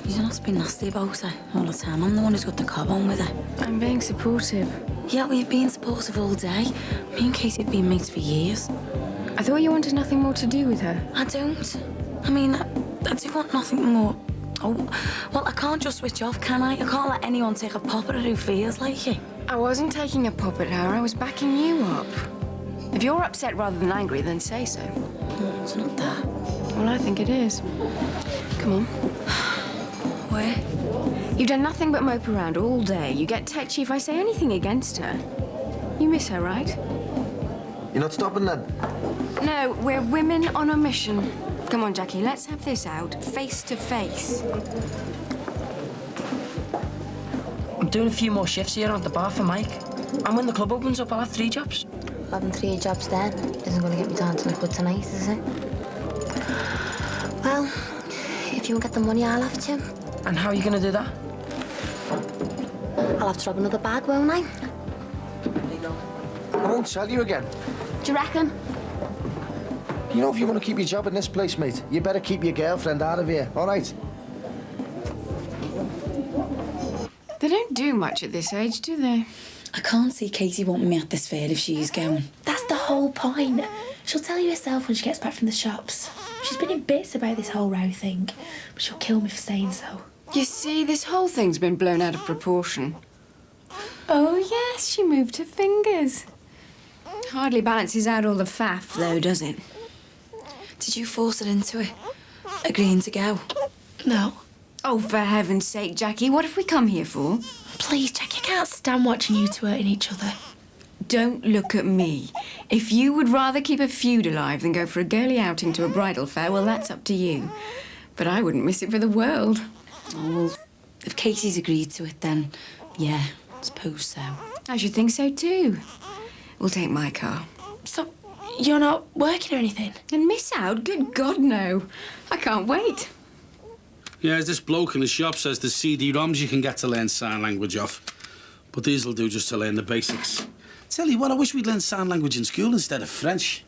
You're not to be nasty about her all the time. I'm the one who's got the cob on with her. I'm being supportive. Yeah, we've been supportive all day. Me and Casey have been mates for years. I thought you wanted nothing more to do with her. I don't. I mean, I do want nothing more. Oh, well, I can't just switch off, can I? I can't let anyone take a pop at her who feels like it. I wasn't taking a pop at her. I was backing you up. If you're upset rather than angry, then say so. It's not that. Well, I think it is. Come on. Where? You've done nothing but mope around all day. You get tetchy if I say anything against her. You miss her, right? You're not stopping then? No, we're women on a mission. Come on, Jackie, let's have this out, face to face. I'm doing a few more shifts here at the bar for Mike. And when the club opens up, I'll have 3 jobs. Having 3 jobs then isn't going to get me down to look good tonight, is it? Well, if you won't get the money, I'll have to. And how are you going to do that? I'll have to rob another bag, won't I? I won't tell you again. Do you reckon? You know, if you want to keep your job in this place, mate, you better keep your girlfriend out of here, all right? They don't do much at this age, do they? I can't see Katie wanting me at this fair if she's going. That's the whole point. She'll tell you herself when she gets back from the shops. She's been in bits about this whole row thing, but she'll kill me for saying so. You see, this whole thing's been blown out of proportion. Oh, yes, she moved her fingers. Hardly balances out all the faff, though, does it? Did you force her into it? Agreeing to go? No. Oh, for heaven's sake, Jackie, what have we come here for? Please, Jack, I can't stand watching you two hurting each other. Don't look at me. If you would rather keep a feud alive than go for a girly outing to a bridal fair, well, that's up to you. But I wouldn't miss it for the world. Oh, well, if Katie's agreed to it, then yeah, I suppose so. I should think so, too. We'll take my car. So, you're not working or anything? And miss out? Good God, no. I can't wait. Yeah, as this bloke in the shop says, there's CD-ROMs you can get to learn sign language off. But these'll do just to learn the basics. Tell you what, I wish we'd learned sign language in school instead of French.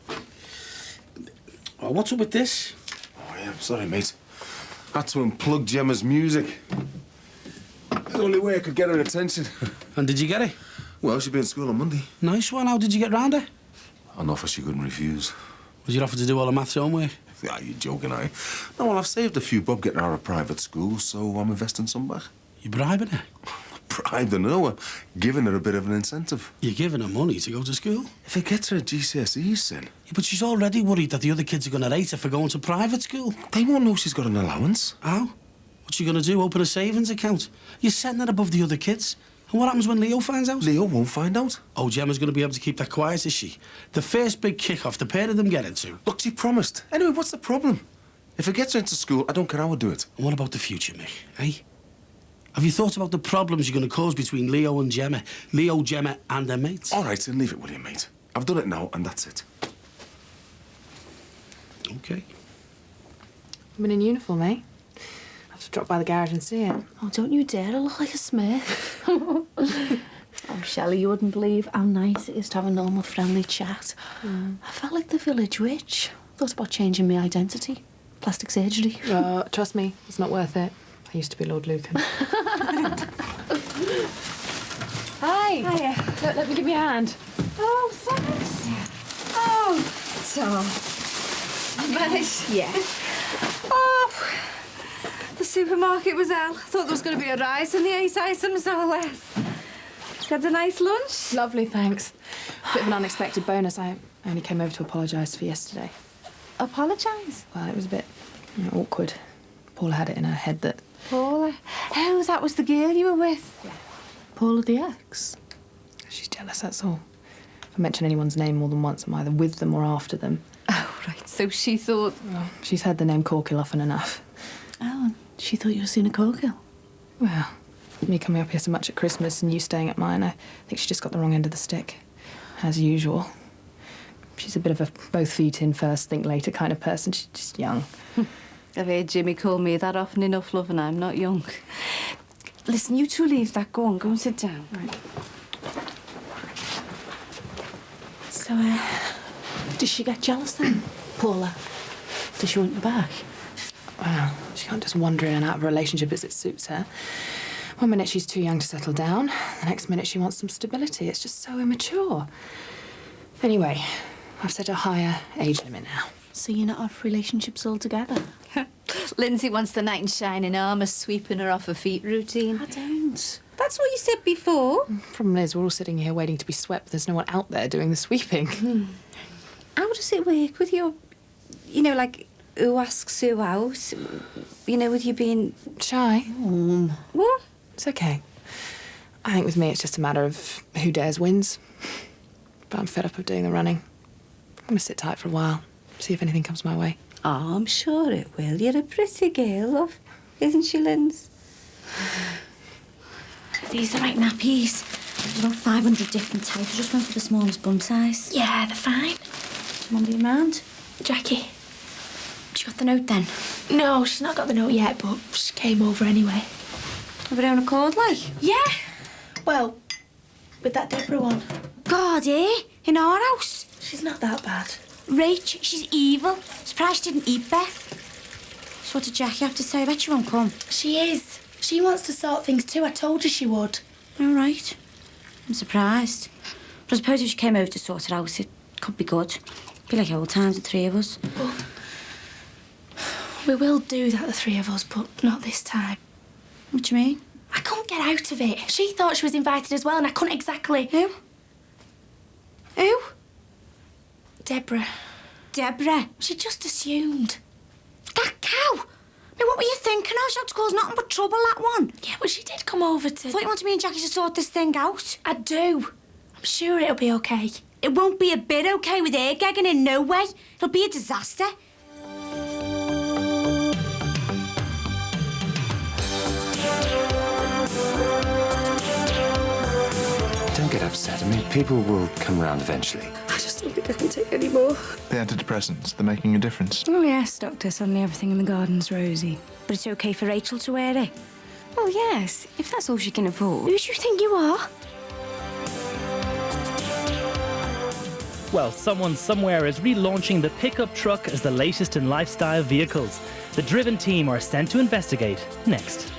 Oh, what's up with this? Oh, yeah, I'm sorry, mate. Had to unplug Gemma's music. The only way I could get her attention. And did you get it? Well, she'll be in school on Monday. Nice one. How did you get round her? An offer she couldn't refuse. Was you offered to do all the maths homework? Yeah, you're joking, I. No, well, I've saved a few bob getting her out of private school, so I'm investing some back. You bribing her? Bribing her? I'm giving her a bit of an incentive. You're giving her money to go to school? If it gets her a GCSEs, then. Yeah, but she's already worried that the other kids are going to hate her for going to private school. They won't know she's got an allowance. How? What's she going to do, open a savings account? You're setting her above the other kids. And what happens when Leo finds out? Leo won't find out. Oh, Gemma's going to be able to keep that quiet, is she? The first big kick-off, the pair of them get into. Look, she promised. Anyway, what's the problem? If it gets her into school, I don't care how I do it. And what about the future, Mick, eh? Have you thought about the problems you're going to cause between Leo and Gemma? Leo, Gemma and their mates? All right, then leave it with you, mate. I've done it now, and that's it. OK. I'm in uniform, eh? I have to drop by the garage and see it. Oh, don't you dare to look like a Smith. Oh, Shelley, you wouldn't believe how nice it is to have a normal, friendly chat. I felt like the village witch. Thought about changing my identity. Plastic surgery. Trust me, it's not worth it. I used to be Lord Lucan. Hi. Hiya. Look, let me give you a hand. Oh, thanks. Oh, so nice. Yeah. Oh, the supermarket was out. I thought there was going to be a rise in the 8 items or less. Had a nice lunch? Lovely, thanks. Bit of an unexpected bonus. I only came over to apologise for yesterday. Apologise? Well, it was a bit awkward. Paula had it in her head that... Paula? Oh, that was the girl you were with? Yeah. Paula the ex? She's jealous, that's all. If I mention anyone's name more than once, I'm either with them or after them. Oh, right. So she thought... Well, she's heard the name Corkill often enough. Oh, and she thought you were seeing a Corkill? Well, me coming up here so much at Christmas and you staying at mine, I think she just got the wrong end of the stick. As usual. She's a bit of a both feet in first, think later kind of person. She's just young. I've heard Jimmy call me that often enough, love, and I'm not young. Listen, you two leave that. Go and sit down. Right. So, does she get jealous then, Paula? Does she want you back? Well, she can't just wander in and out of a relationship as it suits her. One minute she's too young to settle down, the next minute she wants some stability. It's just so immature. Anyway, I've set a higher age limit now. So you're not off relationships altogether? Lindsay wants the knight in shining armour sweeping her off her feet routine. I don't. That's what you said before. Problem is, we're all sitting here waiting to be swept. There's no one out there doing the sweeping. How does it work with your, you know, like, who asks who out? You know, with you being... Shy? What? It's okay. I think with me it's just a matter of who dares wins. But I'm fed up of doing the running. I'm going to sit tight for a while, see if anything comes my way. Oh, I'm sure it will. You're a pretty girl, love. Isn't she, Linz? These are right nappies. There's about 500 different types. I just went for the smallest bum size. Yeah, they're fine. Someone be around? Jackie? She got the note then? No, she's not got the note yet, but she came over anyway. Of her own accord, like? Yeah. Well, with that Deborah one. God, eh? In our house? She's not that bad. Rach, she's evil. Surprised she didn't eat Beth. So what did Jackie have to say? I bet she won't come. She is. She wants to sort things too. I told you she would. All right. I'm surprised. But I suppose if she came over to sort it out, it could be good. Be like old times, the three of us. But we will do that, the three of us, but not this time. What do you mean? I couldn't get out of it. She thought she was invited as well, and I couldn't exactly. Who? Who? Deborah. Deborah? She just assumed. That cow! Now, what were you thinking of? She had to cause nothing but trouble, that one. Yeah, but she did come over to... I thought you wanted me and Jackie to sort this thing out. I do. I'm sure it'll be okay. It won't be a bit okay with her gagging in, no way. It'll be a disaster. Don't get upset. I mean, people will come around eventually. I just don't think I can take any more. The antidepressants, they're making a difference. Oh, yes, Doctor. Suddenly everything in the garden's rosy. But it's okay for Rachel to wear it. Oh, yes, if that's all she can afford. Who do you think you are? Well, someone somewhere is relaunching the pickup truck as the latest in lifestyle vehicles. The Driven team are sent to investigate next.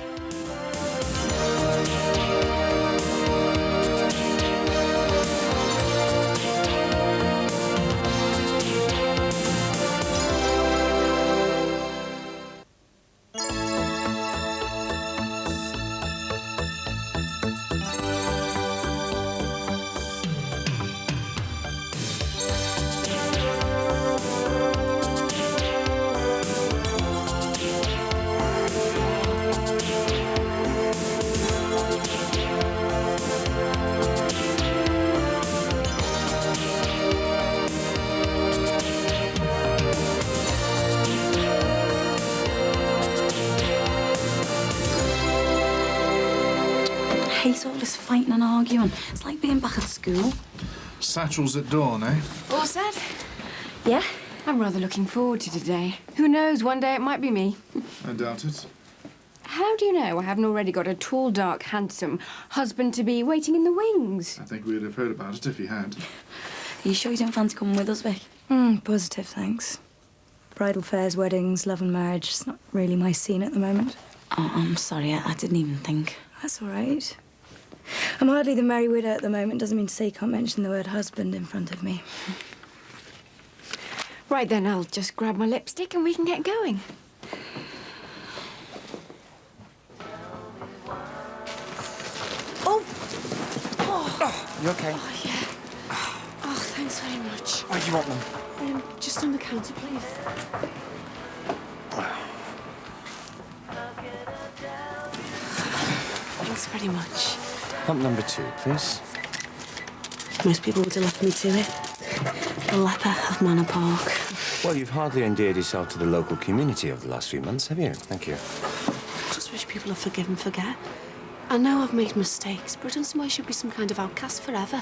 I hate all this fighting and arguing. It's like being back at school. Satchel's at dawn, eh? All set? Yeah? I'm rather looking forward to today. Who knows, one day it might be me. I doubt it. How do you know I haven't already got a tall, dark, handsome husband-to-be waiting in the wings? I think we'd have heard about it if you had. Are you sure you don't fancy coming with us, Vic? Positive, thanks. Bridal fairs, weddings, love and marriage. It's not really my scene at the moment. Oh, I'm sorry. I didn't even think. That's all right. I'm hardly the merry widow at the moment. Doesn't mean to say you can't mention the word husband in front of me. Right then, I'll just grab my lipstick and we can get going. You okay? Oh, yeah. Oh, thanks very much. Where do you want them? Just on the counter, please. Thanks very much. Pump number 2, please. Most people would have left me to it. The leper of Manor Park. Well, you've hardly endeared yourself to the local community over the last few months, have you? Thank you. I just wish people would forgive and forget. I know I've made mistakes, but I don't see why I should be some kind of outcast forever.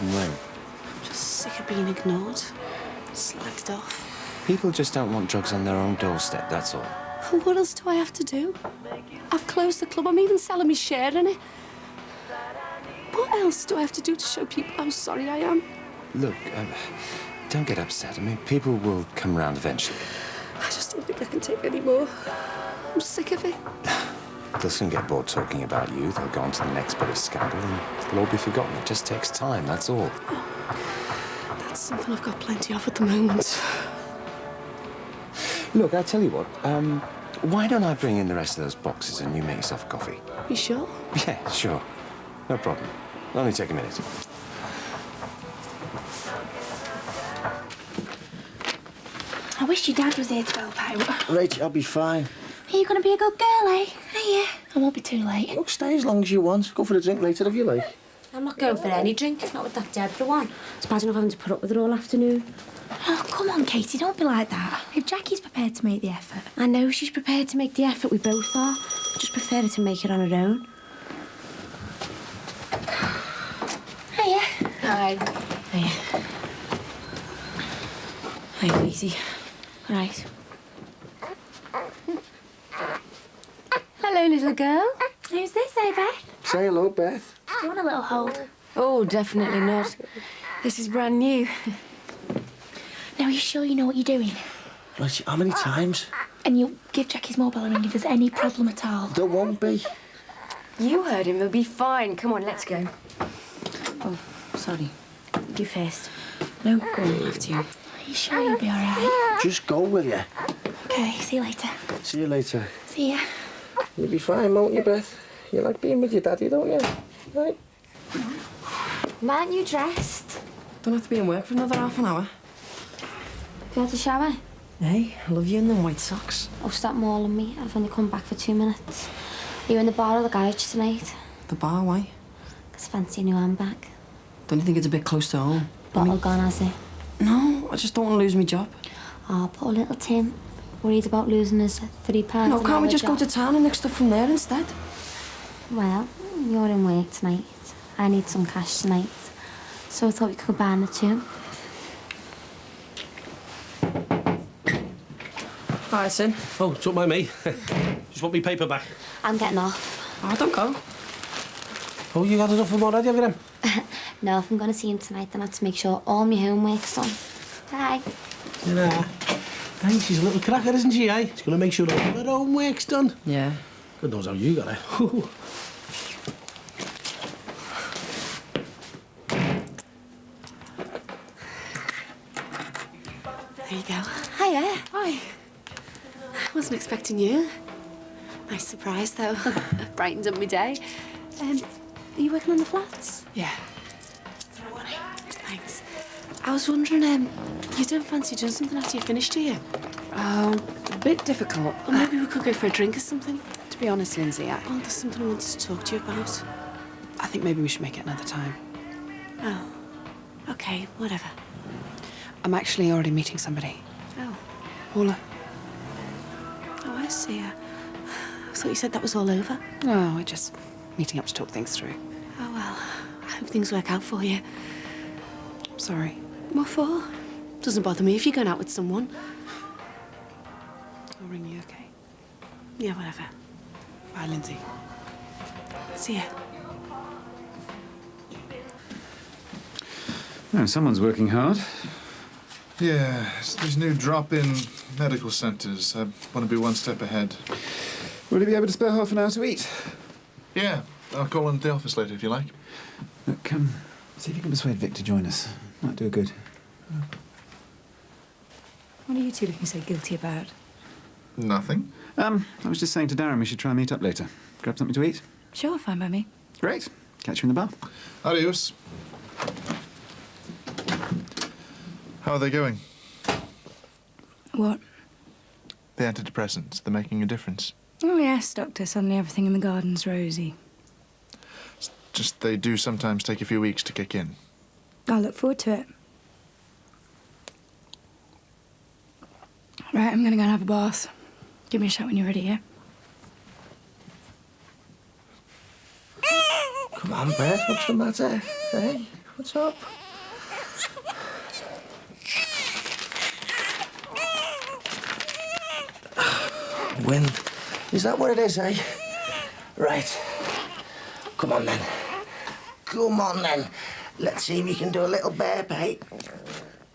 No. I'm just sick of being ignored, slagged off. People just don't want drugs on their own doorstep, that's all. What else do I have to do? I've closed the club. I'm even selling my share in it. What else do I have to do to show people how sorry I am? Look, don't get upset. I mean, people will come round eventually. I just don't think I can take any more. I'm sick of it. They'll soon get bored talking about you. They'll go on to the next bit of scandal and it'll all be forgotten. It just takes time, that's all. That's something I've got plenty of at the moment. Look, I tell you what, why don't I bring in the rest of those boxes and you make yourself a coffee? You sure? Yeah, sure. No problem. It'll only take a minute. I wish your dad was here to help out. Rach, I'll be fine. Are you going to be a good girl, eh? Yeah, I won't be too late. Look, stay as long as you want. Go for a drink later if you like. I'm not going for any drink, not with that Deborah one. It's bad enough having to put up with her all afternoon. Oh, come on, Katie, don't be like that. If Jackie's prepared to make the effort. I know she's prepared to make the effort, we both are. I just prefer her to make it on her own. Hiya. Hi. Hiya. Hi, Katie. All right. Hello, little girl. Who's this, eh, Beth? Say hello, Beth. Do you want a little hold? Oh, definitely not. This is brand new. Are you sure you know what you're doing? Right, how many times? And you'll give Jack his mobile a ring if there's any problem at all. There won't be. You heard him. He'll be fine. Come on, let's go. Oh, sorry. You first. No, go on, after you. Are you sure you'll be all right? Just go, will you? Okay, see you later. See you later. See ya. You'll be fine, won't you, Beth? You like being with your daddy, don't you? Right? Why aren't you dressed? Don't have to be in work for another half an hour. Have you had a shower? Hey, I love you in them white socks. Oh, stop mauling me. I've only come back for 2 minutes. Are you in the bar or the garage tonight? The bar, why? Because I fancy a new handbag. Don't you think it's a bit close to home? Bottle gone, has it? No, I just don't want to lose my job. Oh, poor little Tim. Worried about losing his £3 No, an can't we hour just go job. to town and nick stuff from there instead? Well, you're in work tonight. I need some cash tonight. So I thought we could combine the two. All right, Sin. Oh, don't mind me. Just want me paper back. I'm getting off. Oh, don't go. Oh, you had enough of them already, have you then? No, if I'm going to see him tonight, then I have to make sure all my homework's done. Bye. Yeah. Hey, she's a little cracker, isn't she, eh? She's going to make sure all her homework's done. Yeah. God knows how you got it. There you go. Hiya. Hi. Wasn't expecting you. Nice surprise, though. Brightens up my day. Are you working on the flats? Yeah. Thanks. I was wondering, you don't fancy doing something after you finish, do you? A bit difficult. Or maybe we could go for a drink or something. To be honest, Lindsay, Oh, there's something I wanted to talk to you about. I think maybe we should make it another time. Oh. Okay, whatever. I'm actually already meeting somebody. Oh. Paula. Oh, I see. I thought you said that was all over. No, we're just meeting up to talk things through. Oh, well, I hope things work out for you. Sorry. What for? Doesn't bother me if you're going out with someone. I'll ring you, okay? Yeah, whatever. Bye, Lindsay. See ya. Oh, someone's working hard. Yeah, it's these new drop-in medical centres. I want to be one step ahead. Will you be able to spare half an hour to eat? Yeah, I'll call in at the office later if you like. Look, see if you can persuade Vic to join us. Might do a good. What are you two looking so guilty about? Nothing. I was just saying to Darren we should try and meet up later. Grab something to eat. Sure, fine by me. Great. Catch you in the bar. Adios. How are they going? What? The antidepressants. They're making a difference. Oh, yes, Doctor. Suddenly everything in the garden's rosy. Just they do sometimes take a few weeks to kick in. I'll look forward to it. Right, I'm gonna go and have a bath. Give me a shout when you're ready, yeah? Come on, Beth, what's the matter? Hey, what's up? Wind. Is that what it is, eh? Right. Come on, then. Come on, then. Let's see if you can do a little bear bait.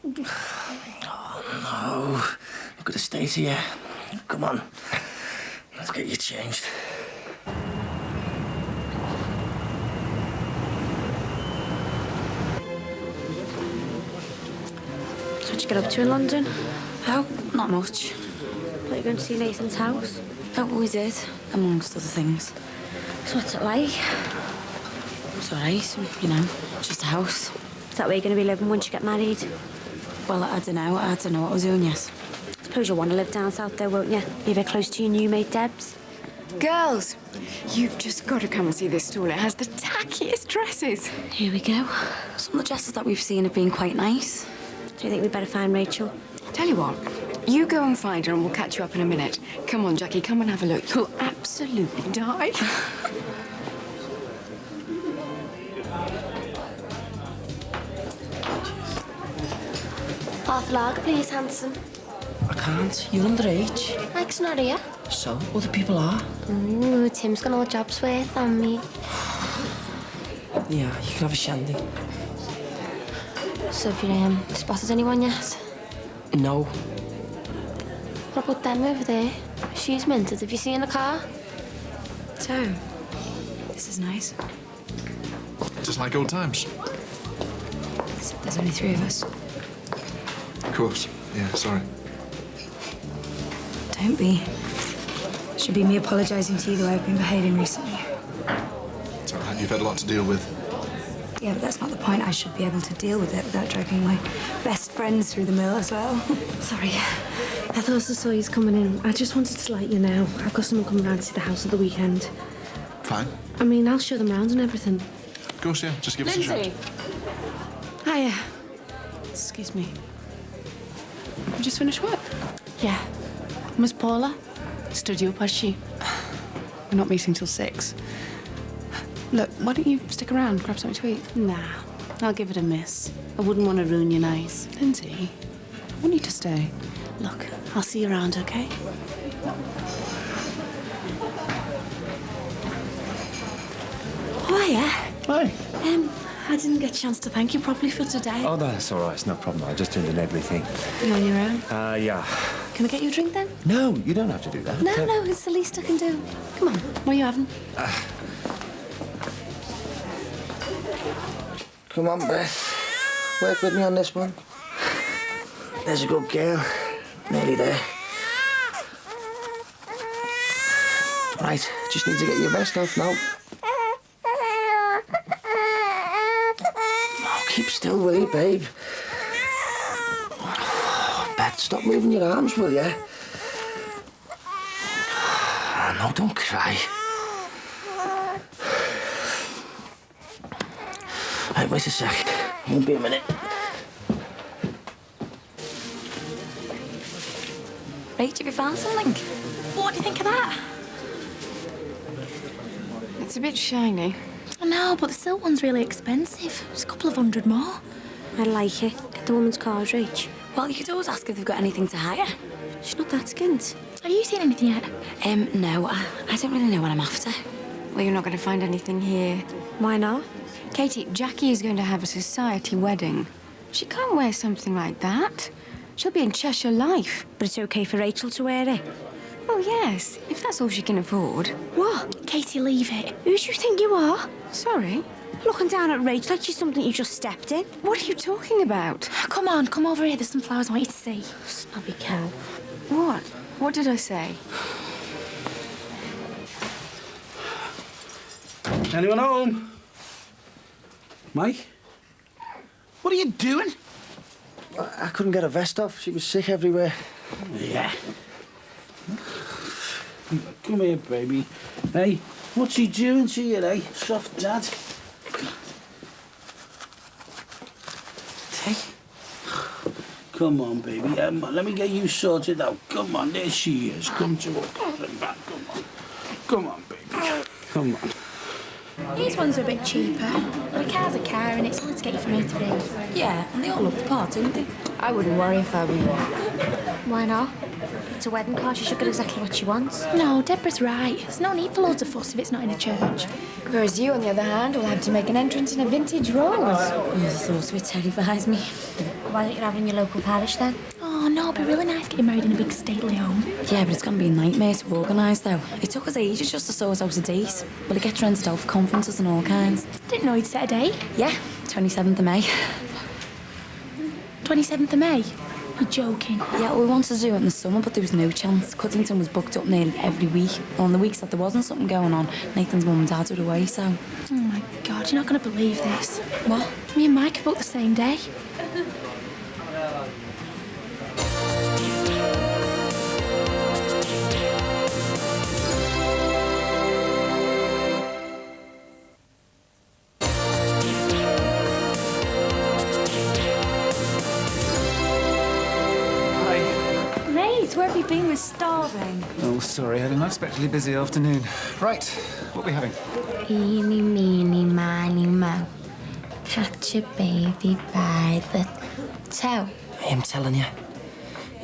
Oh, no. Look at the state here. Come on. Let's get you changed. So what you get up to in London? Oh, not much. Thought you were going to see Nathan's house. Oh, we did, amongst other things. So what's it like? It's all right, you know, just a house. Is that where you're going to be living once you get married? Well, I don't know what we're doing yet. Suppose you'll want to live down south there, won't you? Be a bit close to your new mate, Debs. Girls, you've just got to come and see this stall. It has the tackiest dresses. Here we go. Some of the dresses that we've seen have been quite nice. Do you think we'd better find Rachel? Tell you what, you go and find her and we'll catch you up in a minute. Come on, Jackie, come and have a look. You'll absolutely die. Half a lager, please, handsome. I can't. You're underage. Mike's not here. So, other people are. Ooh, Tim's got all jobs worth on me. Yeah, you can have a shandy. So have you spotted anyone yet? No. What about them over there? She's minted. Have you seen the car? So, this is nice. Just like old times. Except there's only 3 of us. Of course. Yeah, sorry. Don't be. Should be me apologising to you the way I've been behaving recently. It's all right. You've had a lot to deal with. Yeah, but that's not the point. I should be able to deal with it without dragging my best friends through the mill as well. Sorry. I thought I saw you coming in. I just wanted to let you know. I've got someone coming round to see the house at the weekend. Fine. I mean, I'll show them round and everything. Of course, yeah. Just give us a shout. Hiya. Excuse me. You just finished work? Yeah. Miss Paula? Stood you up, has she? We're not meeting till 6. Look, why don't you stick around, grab something to eat? Nah, I'll give it a miss. I wouldn't want to ruin your night. Lindsay, I want you to stay. Look, I'll see you around, okay? Hiya. Hi. I didn't get a chance to thank you properly for today. Oh, that's all right. It's no problem. I just turned in everything. You on your own? Yeah. Can I get you a drink then? No, you don't have to do that. No, it's the least I can do. Come on, what are you having? Come on, Beth. Work with me on this one. There's a good girl. Nearly there. Right, just need to get your vest off now. Oh, keep still, will you, babe? Oh, Beth, stop moving your arms, will you? Oh, no, don't cry. Right, wait a sec. Won't be a minute. Rach, have you found something? What do you think of that? It's a bit shiny. I know, but the silk one's really expensive. It's a couple of $100 more. I like it. Get the woman's card, Rach. Well, you could always ask if they've got anything to hire. She's not that skint. Have you seen anything yet? No, I don't really know what I'm after. Well, you're not going to find anything here. Why not? Katie, Jackie is going to have a society wedding. She can't wear something like that. She'll be in Cheshire Life. But it's okay for Rachel to wear it. Oh, yes, if that's all she can afford. What? Katie, leave it. Who do you think you are? Sorry? Looking down at Rach like she's something you just stepped in. What are you talking about? Come on, come over here. There's some flowers I want you to see. Snobby cow. What? What did I say? Anyone home? Mike? What are you doing? I couldn't get her vest off. She was sick everywhere. Yeah. Come here, baby. Hey, what's he doing to you, eh? Soft dad. Hey. Come on, baby. Let me get you sorted out. Come on, there she is. Come to her. Come back. Come on. Come on, baby. Come on. These ones are a bit cheaper. But a car's a car and it's only to get you from A to B. Yeah, and they all look the part, don't they? I wouldn't worry if I were you. Why not? It's a wedding car. She should get exactly what she wants. No, Deborah's right. There's no need for loads of fuss if it's not in a church. Whereas you, on the other hand, will have to make an entrance in a vintage rose. The thought of it terrifies me. Why don't you have it in your local parish then? Oh, no, it'd be really nice getting married in a big stately home. Yeah, but it's going to be a nightmare to organise, though. It took us ages just to sort us out a date. Well, it gets rented out for conferences and all kinds. Didn't know you'd set a date. Yeah, 27th of May. 27th of May? You're joking. Yeah, we wanted to do it in the summer, but there was no chance. Cuddington was booked up nearly every week. On the weeks that there wasn't something going on, Nathan's mum and dad were away, so... Oh, my God, you're not going to believe this. What? Me and Mike are booked the same day. Where have you been? We're starving. Oh, sorry. I had an unexpectedly busy afternoon. Right. What are we having? Eeny, meeny, miny, moe. Catch a baby by the toe. I am telling you,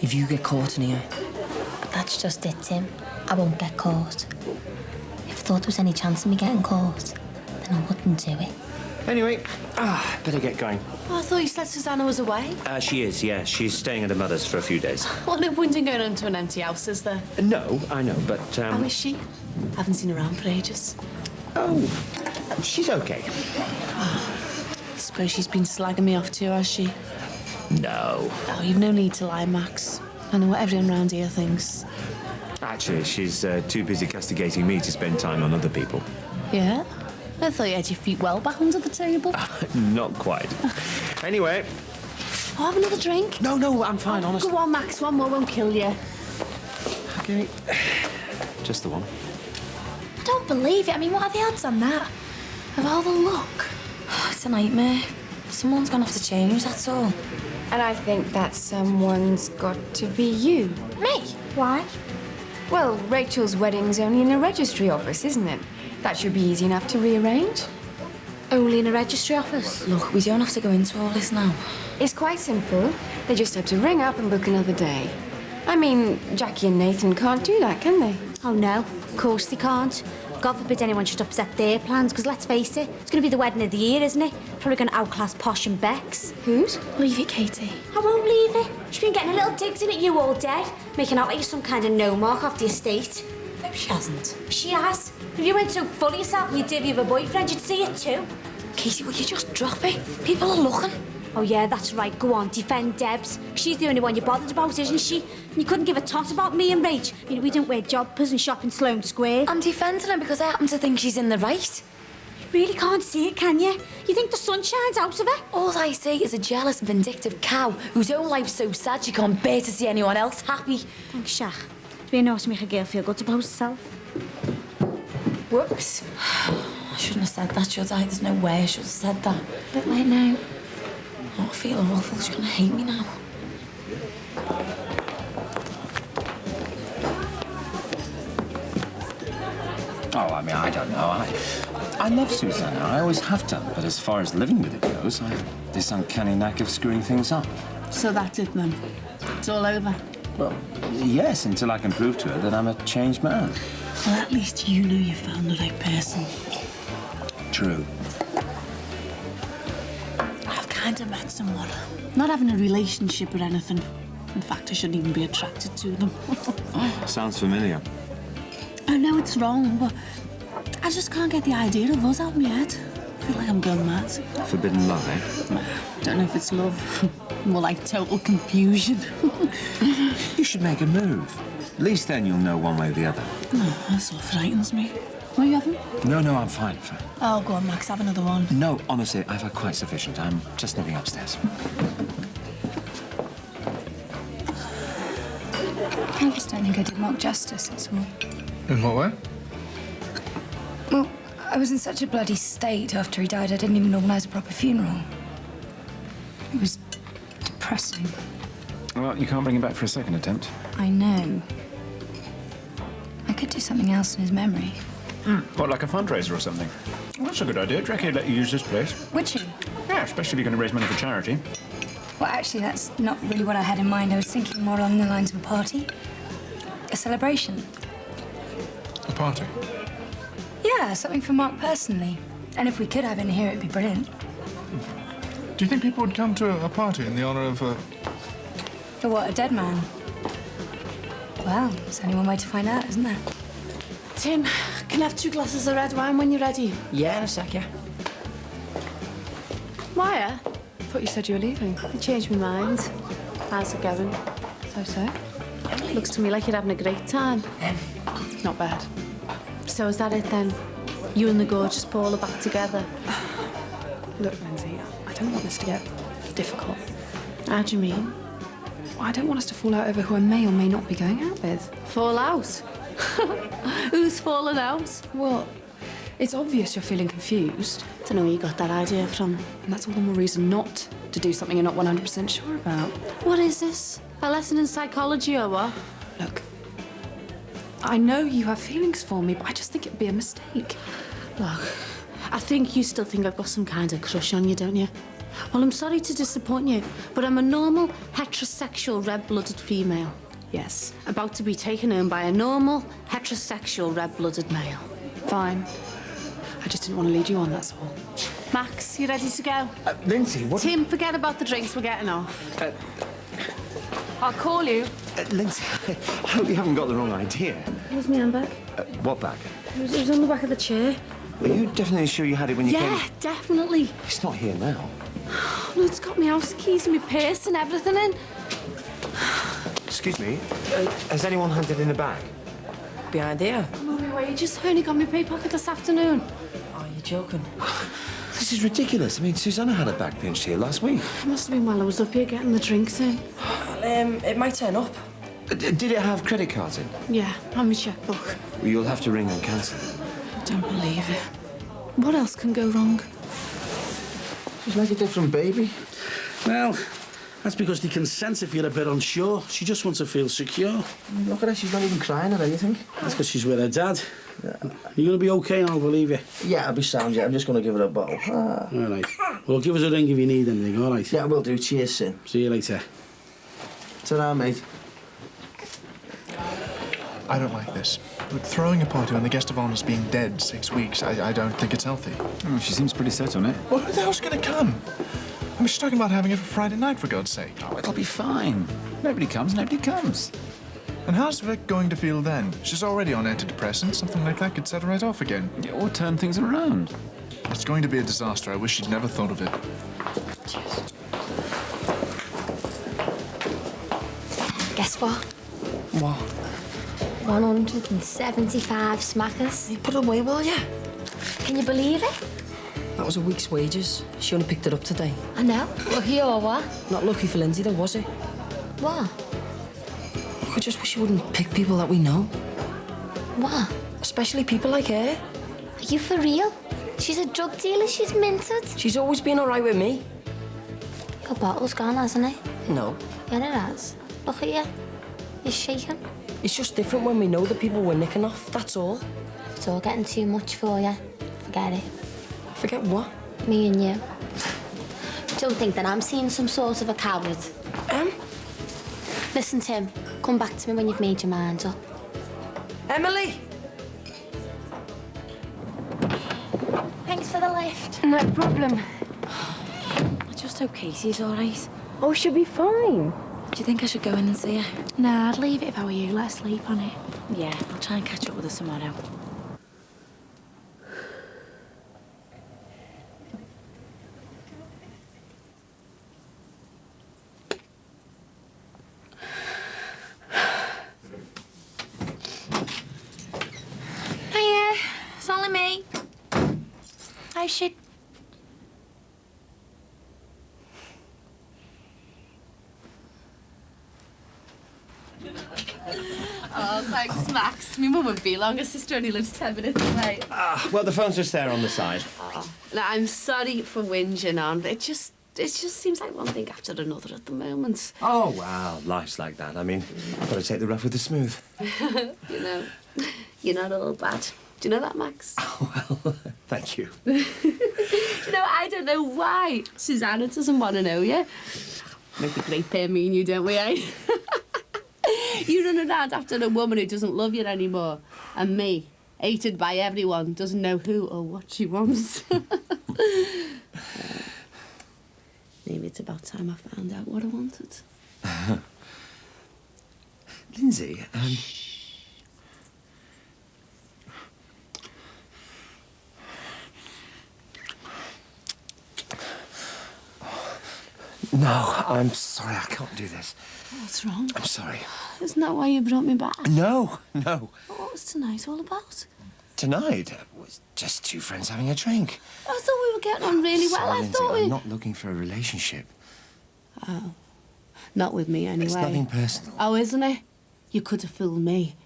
if you get caught in here... But that's just it, Tim. I won't get caught. If I thought there was any chance of me getting caught, then I wouldn't do it. Anyway, better get going. Oh, I thought you said Susanna was away. She is, yeah. She's staying at her mother's for a few days. Well, no point in going into an empty house, is there? No, I know, but, How is she? Haven't seen her around for ages. Oh, she's okay. Suppose she's been slagging me off too, has she? No. Oh, you've no need to lie, Max. I know what everyone around here thinks. Actually, she's too busy castigating me to spend time on other people. Yeah? I thought you had your feet well back under the table. Not quite. Anyway. I'll have another drink. No, I'm fine, honestly. Go on, Max. One more won't kill you. Okay. Just the one. I don't believe it. I mean, what are the odds on that? Of all the luck? It's a nightmare. Someone's gonna have to change, that's all. And I think that someone's got to be you. Me? Why? Well, Rachel's wedding's only in a registry office, isn't it? That should be easy enough to rearrange. Only in a registry office? Look, we don't have to go into all this now. It's quite simple. They just have to ring up and book another day. I mean, Jackie and Nathan can't do that, can they? Oh, no. Of course they can't. God forbid anyone should upset their plans, because let's face it, it's going to be the wedding of the year, isn't it? Probably going to outclass Posh and Bex. Whose? Leave it, Katie. I won't leave it. She's been getting a little digs in at you all day, making out like you're some kind of no-mark off the estate. No, she hasn't. She has. If you weren't so full of yourself and your divvy of a boyfriend, you'd see it too. Katie, will you just drop it? People are looking. Oh, yeah, that's right. Go on, defend Debs. She's the only one you're bothered about, isn't she? And you couldn't give a toss about me and Rach. I mean, we don't wear jobbers and shop in Sloane Square. I'm defending her because I happen to think she's in the right. You really can't see it, can you? You think the sun shines out of her? All I see is a jealous, vindictive cow whose own life's so sad she can't bear to see anyone else happy. Thanks, Shach. It's been nice to make a girl feel good about herself. Whoops. I shouldn't have said that, should I? There's no way I should have said that. A bit late now. Oh, I feel awful. She's gonna hate me now. Oh, I mean, I don't know. I love Susanna. I always have done. But as far as living with her goes, I have this uncanny knack of screwing things up. So that's it, then. It's all over. Well, yes, until I can prove to her that I'm a changed man. Well, at least you know you found the right person. True. I've kind of met someone. Not having a relationship or anything. In fact, I shouldn't even be attracted to them. Sounds familiar. I know it's wrong, but I just can't get the idea of us out of my head. I feel like I'm going mad. Forbidden love, eh? Don't know if it's love. More like total confusion. You should make a move. At least then you'll know one way or the other. No, that sort of frightens me. What, you having? No, I'm fine. Fine. Oh, go on, Max, have another one. No, honestly, I've had quite sufficient. I'm just nipping upstairs. I just don't think I did Mark justice at all. In what way? Well, I was in such a bloody state after he died, I didn't even organise a proper funeral. It was depressing. Well, you can't bring him back for a second attempt. I know. I could do something else in his memory. What, like a fundraiser or something? Well, that's a good idea. Jackie would let you use this place. Would she? Yeah, especially if you're going to raise money for charity. Well, actually, that's not really what I had in mind. I was thinking more along the lines of a party. A celebration. A party? Yeah, something for Mark personally. And if we could have him here, it'd be brilliant. Do you think people would come to a party in the honour of a... For what, a dead man? Well, there's only one way to find out, isn't there? Tim, can I have 2 glasses of red wine when you're ready? Yeah, in a sec, yeah. Why? I thought you said you were leaving. I changed my mind. How's it going? So. Looks to me like you're having a great time. Not bad. So is that it then? You and the gorgeous Paul are back together? Look, Lindsay, I don't want this to get difficult. How do you mean? Well, I don't want us to fall out over who I may or may not be going out with. Fall out? Who's fallen out? Well, it's obvious you're feeling confused. Don't know where you got that idea from. And that's all the more reason not to do something you're not 100% sure about. What is this? A lesson in psychology or what? Look, I know you have feelings for me, but I just think it'd be a mistake. Look, I think you still think I've got some kind of crush on you, don't you? Well, I'm sorry to disappoint you, but I'm a normal, heterosexual, red-blooded female. Yes, about to be taken home by a normal, heterosexual, red-blooded male. Fine. I just didn't want to lead you on, that's all. Max, you ready to go? Lindsay, what... Tim, forget about the drinks, we're getting off. I'll call you. Lindsay, I hope you haven't got the wrong idea. Where's my handbag? What bag? It was on the back of the chair. Are you definitely sure you had it when you came? Yeah, definitely. It's not here now. No, it's got my house keys and my purse and everything in. Excuse me, has anyone handed in a bag? Behind here? I'm on my wages. I only got my pay packet this afternoon. Oh, you're joking. This is ridiculous. I mean, Susanna had a bag pinched here last week. It must have been while I was up here getting the drinks in. It might turn up. Did it have credit cards in? Yeah, and my checkbook. Well, you'll have to ring and cancel it. I don't believe it. What else can go wrong? She's like a different baby. Well, that's because they can sense if you're a bit unsure. She just wants to feel secure. Look at her, she's not even crying or anything. That's because she's with her dad. Yeah. You're going to be OK and I'll believe you? Yeah, I'll be sound, yeah. I'm just going to give her a bottle. Ah. All right. Well, give us a ring if you need anything, all right? Yeah, we'll do. Cheers, Sin. See you later. Ta-ra, mate. I don't like this. But throwing a party when the guest of honour's been dead 6 weeks, I don't think it's healthy. Oh, she seems pretty set on it. Well, who the hell's going to come? I mean, she's talking about having it for Friday night, for God's sake. Oh, it'll be fine. Nobody comes, nobody comes. And how's Vic going to feel then? She's already on antidepressants. Something like that could set her right off again. Yeah, or turn things around. It's going to be a disaster. I wish she'd never thought of it. Cheers. Guess what? What? 175 smackers. You put it away, will ya? Can you believe it? That was a week's wages. She only picked it up today. I know. Lucky or what? Not lucky for Lindsay, though, was it? What? I just wish you wouldn't pick people that we know. What? Especially people like her. Are you for real? She's a drug dealer. She's minted. She's always been all right with me. Your bottle's gone, hasn't it? No. Yeah, it has. Look at you. You're shaking. It's just different when we know the people we're nicking off, that's all. It's all getting too much for you. Forget it. Forget what? Me and you. Don't think that I'm seeing some sort of a coward. Listen, Tim. Come back to me when you've made your mind up. Emily! Thanks for the lift. No problem. I just hope Casey's all right. Oh, she'll be fine. Do you think I should go in and see her? Nah, I'd leave it if I were you. Let her sleep on it. Yeah, I'll try and catch up with her tomorrow. Hiya, it's only me. How's she? Oh, thanks, Max. My mum would be long. Her sister only lives 10 minutes away. Well, the phone's just there on the side. Now, I'm sorry for whinging on, but it just seems like one thing after another at the moment. Oh, wow. Life's like that. I mean, got to take the rough with the smooth. You know, you're not all bad. Do you know that, Max? Well, thank you. You know, I don't know why Susanna doesn't want to know you. Make a great pair, me and you, don't we, eh? You run around after a woman who doesn't love you anymore. And me, hated by everyone, doesn't know who or what she wants. Maybe it's about time I found out what I wanted. Lindsay, No, I'm sorry, I can't do this. What's wrong? I'm sorry. Isn't that why you brought me back? No. What was tonight all about? Tonight was just two friends having a drink. I thought we were getting on really well. Sorry, I Lindsay, thought I'm not looking for a relationship. Oh. Not with me, anyway. It's nothing personal. Oh, isn't it? You could have fooled me.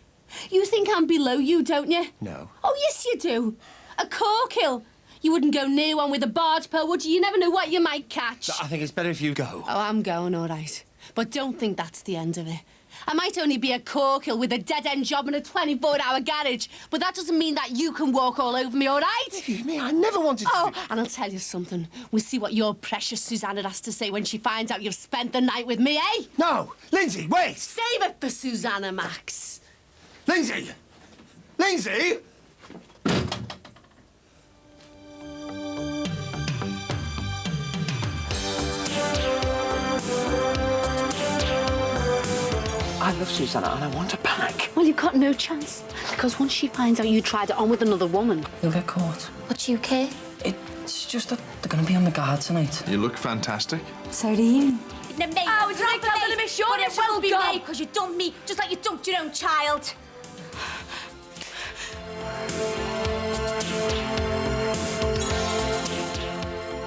You think I'm below you, don't you? No. Oh, yes, you do. A corkhill. You wouldn't go near one with a barge pole, would you? You never know what you might catch. I think it's better if you go. Oh, I'm going, all right. But don't think that's the end of it. I might only be a corkhill with a dead-end job and a 24-hour garage, but that doesn't mean that you can walk all over me, all right? Excuse me, I never wanted to... Oh, and I'll tell you something. We'll see what your precious Susanna has to say when she finds out you've spent the night with me, eh? No! Lindsay, wait! Save it for Susanna, Max. Lindsay! Lindsay! love Susanna and I want her back. Well, you've got no chance. Because once she finds out you tried it on with another woman... You'll get caught. What, do you care? It's just that they're going to be on the guard tonight. You look fantastic. So do you. Mate, oh, would you like I'm gonna be sure but it will be late because you dumped me just like you dumped your own child.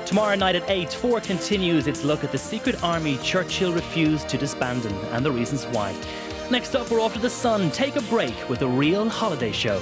Tomorrow night at 8, 4 continues its look at the secret army Churchill refused to disband and the reasons why. Next up, we're off to the Sun. Take a break with a real holiday show.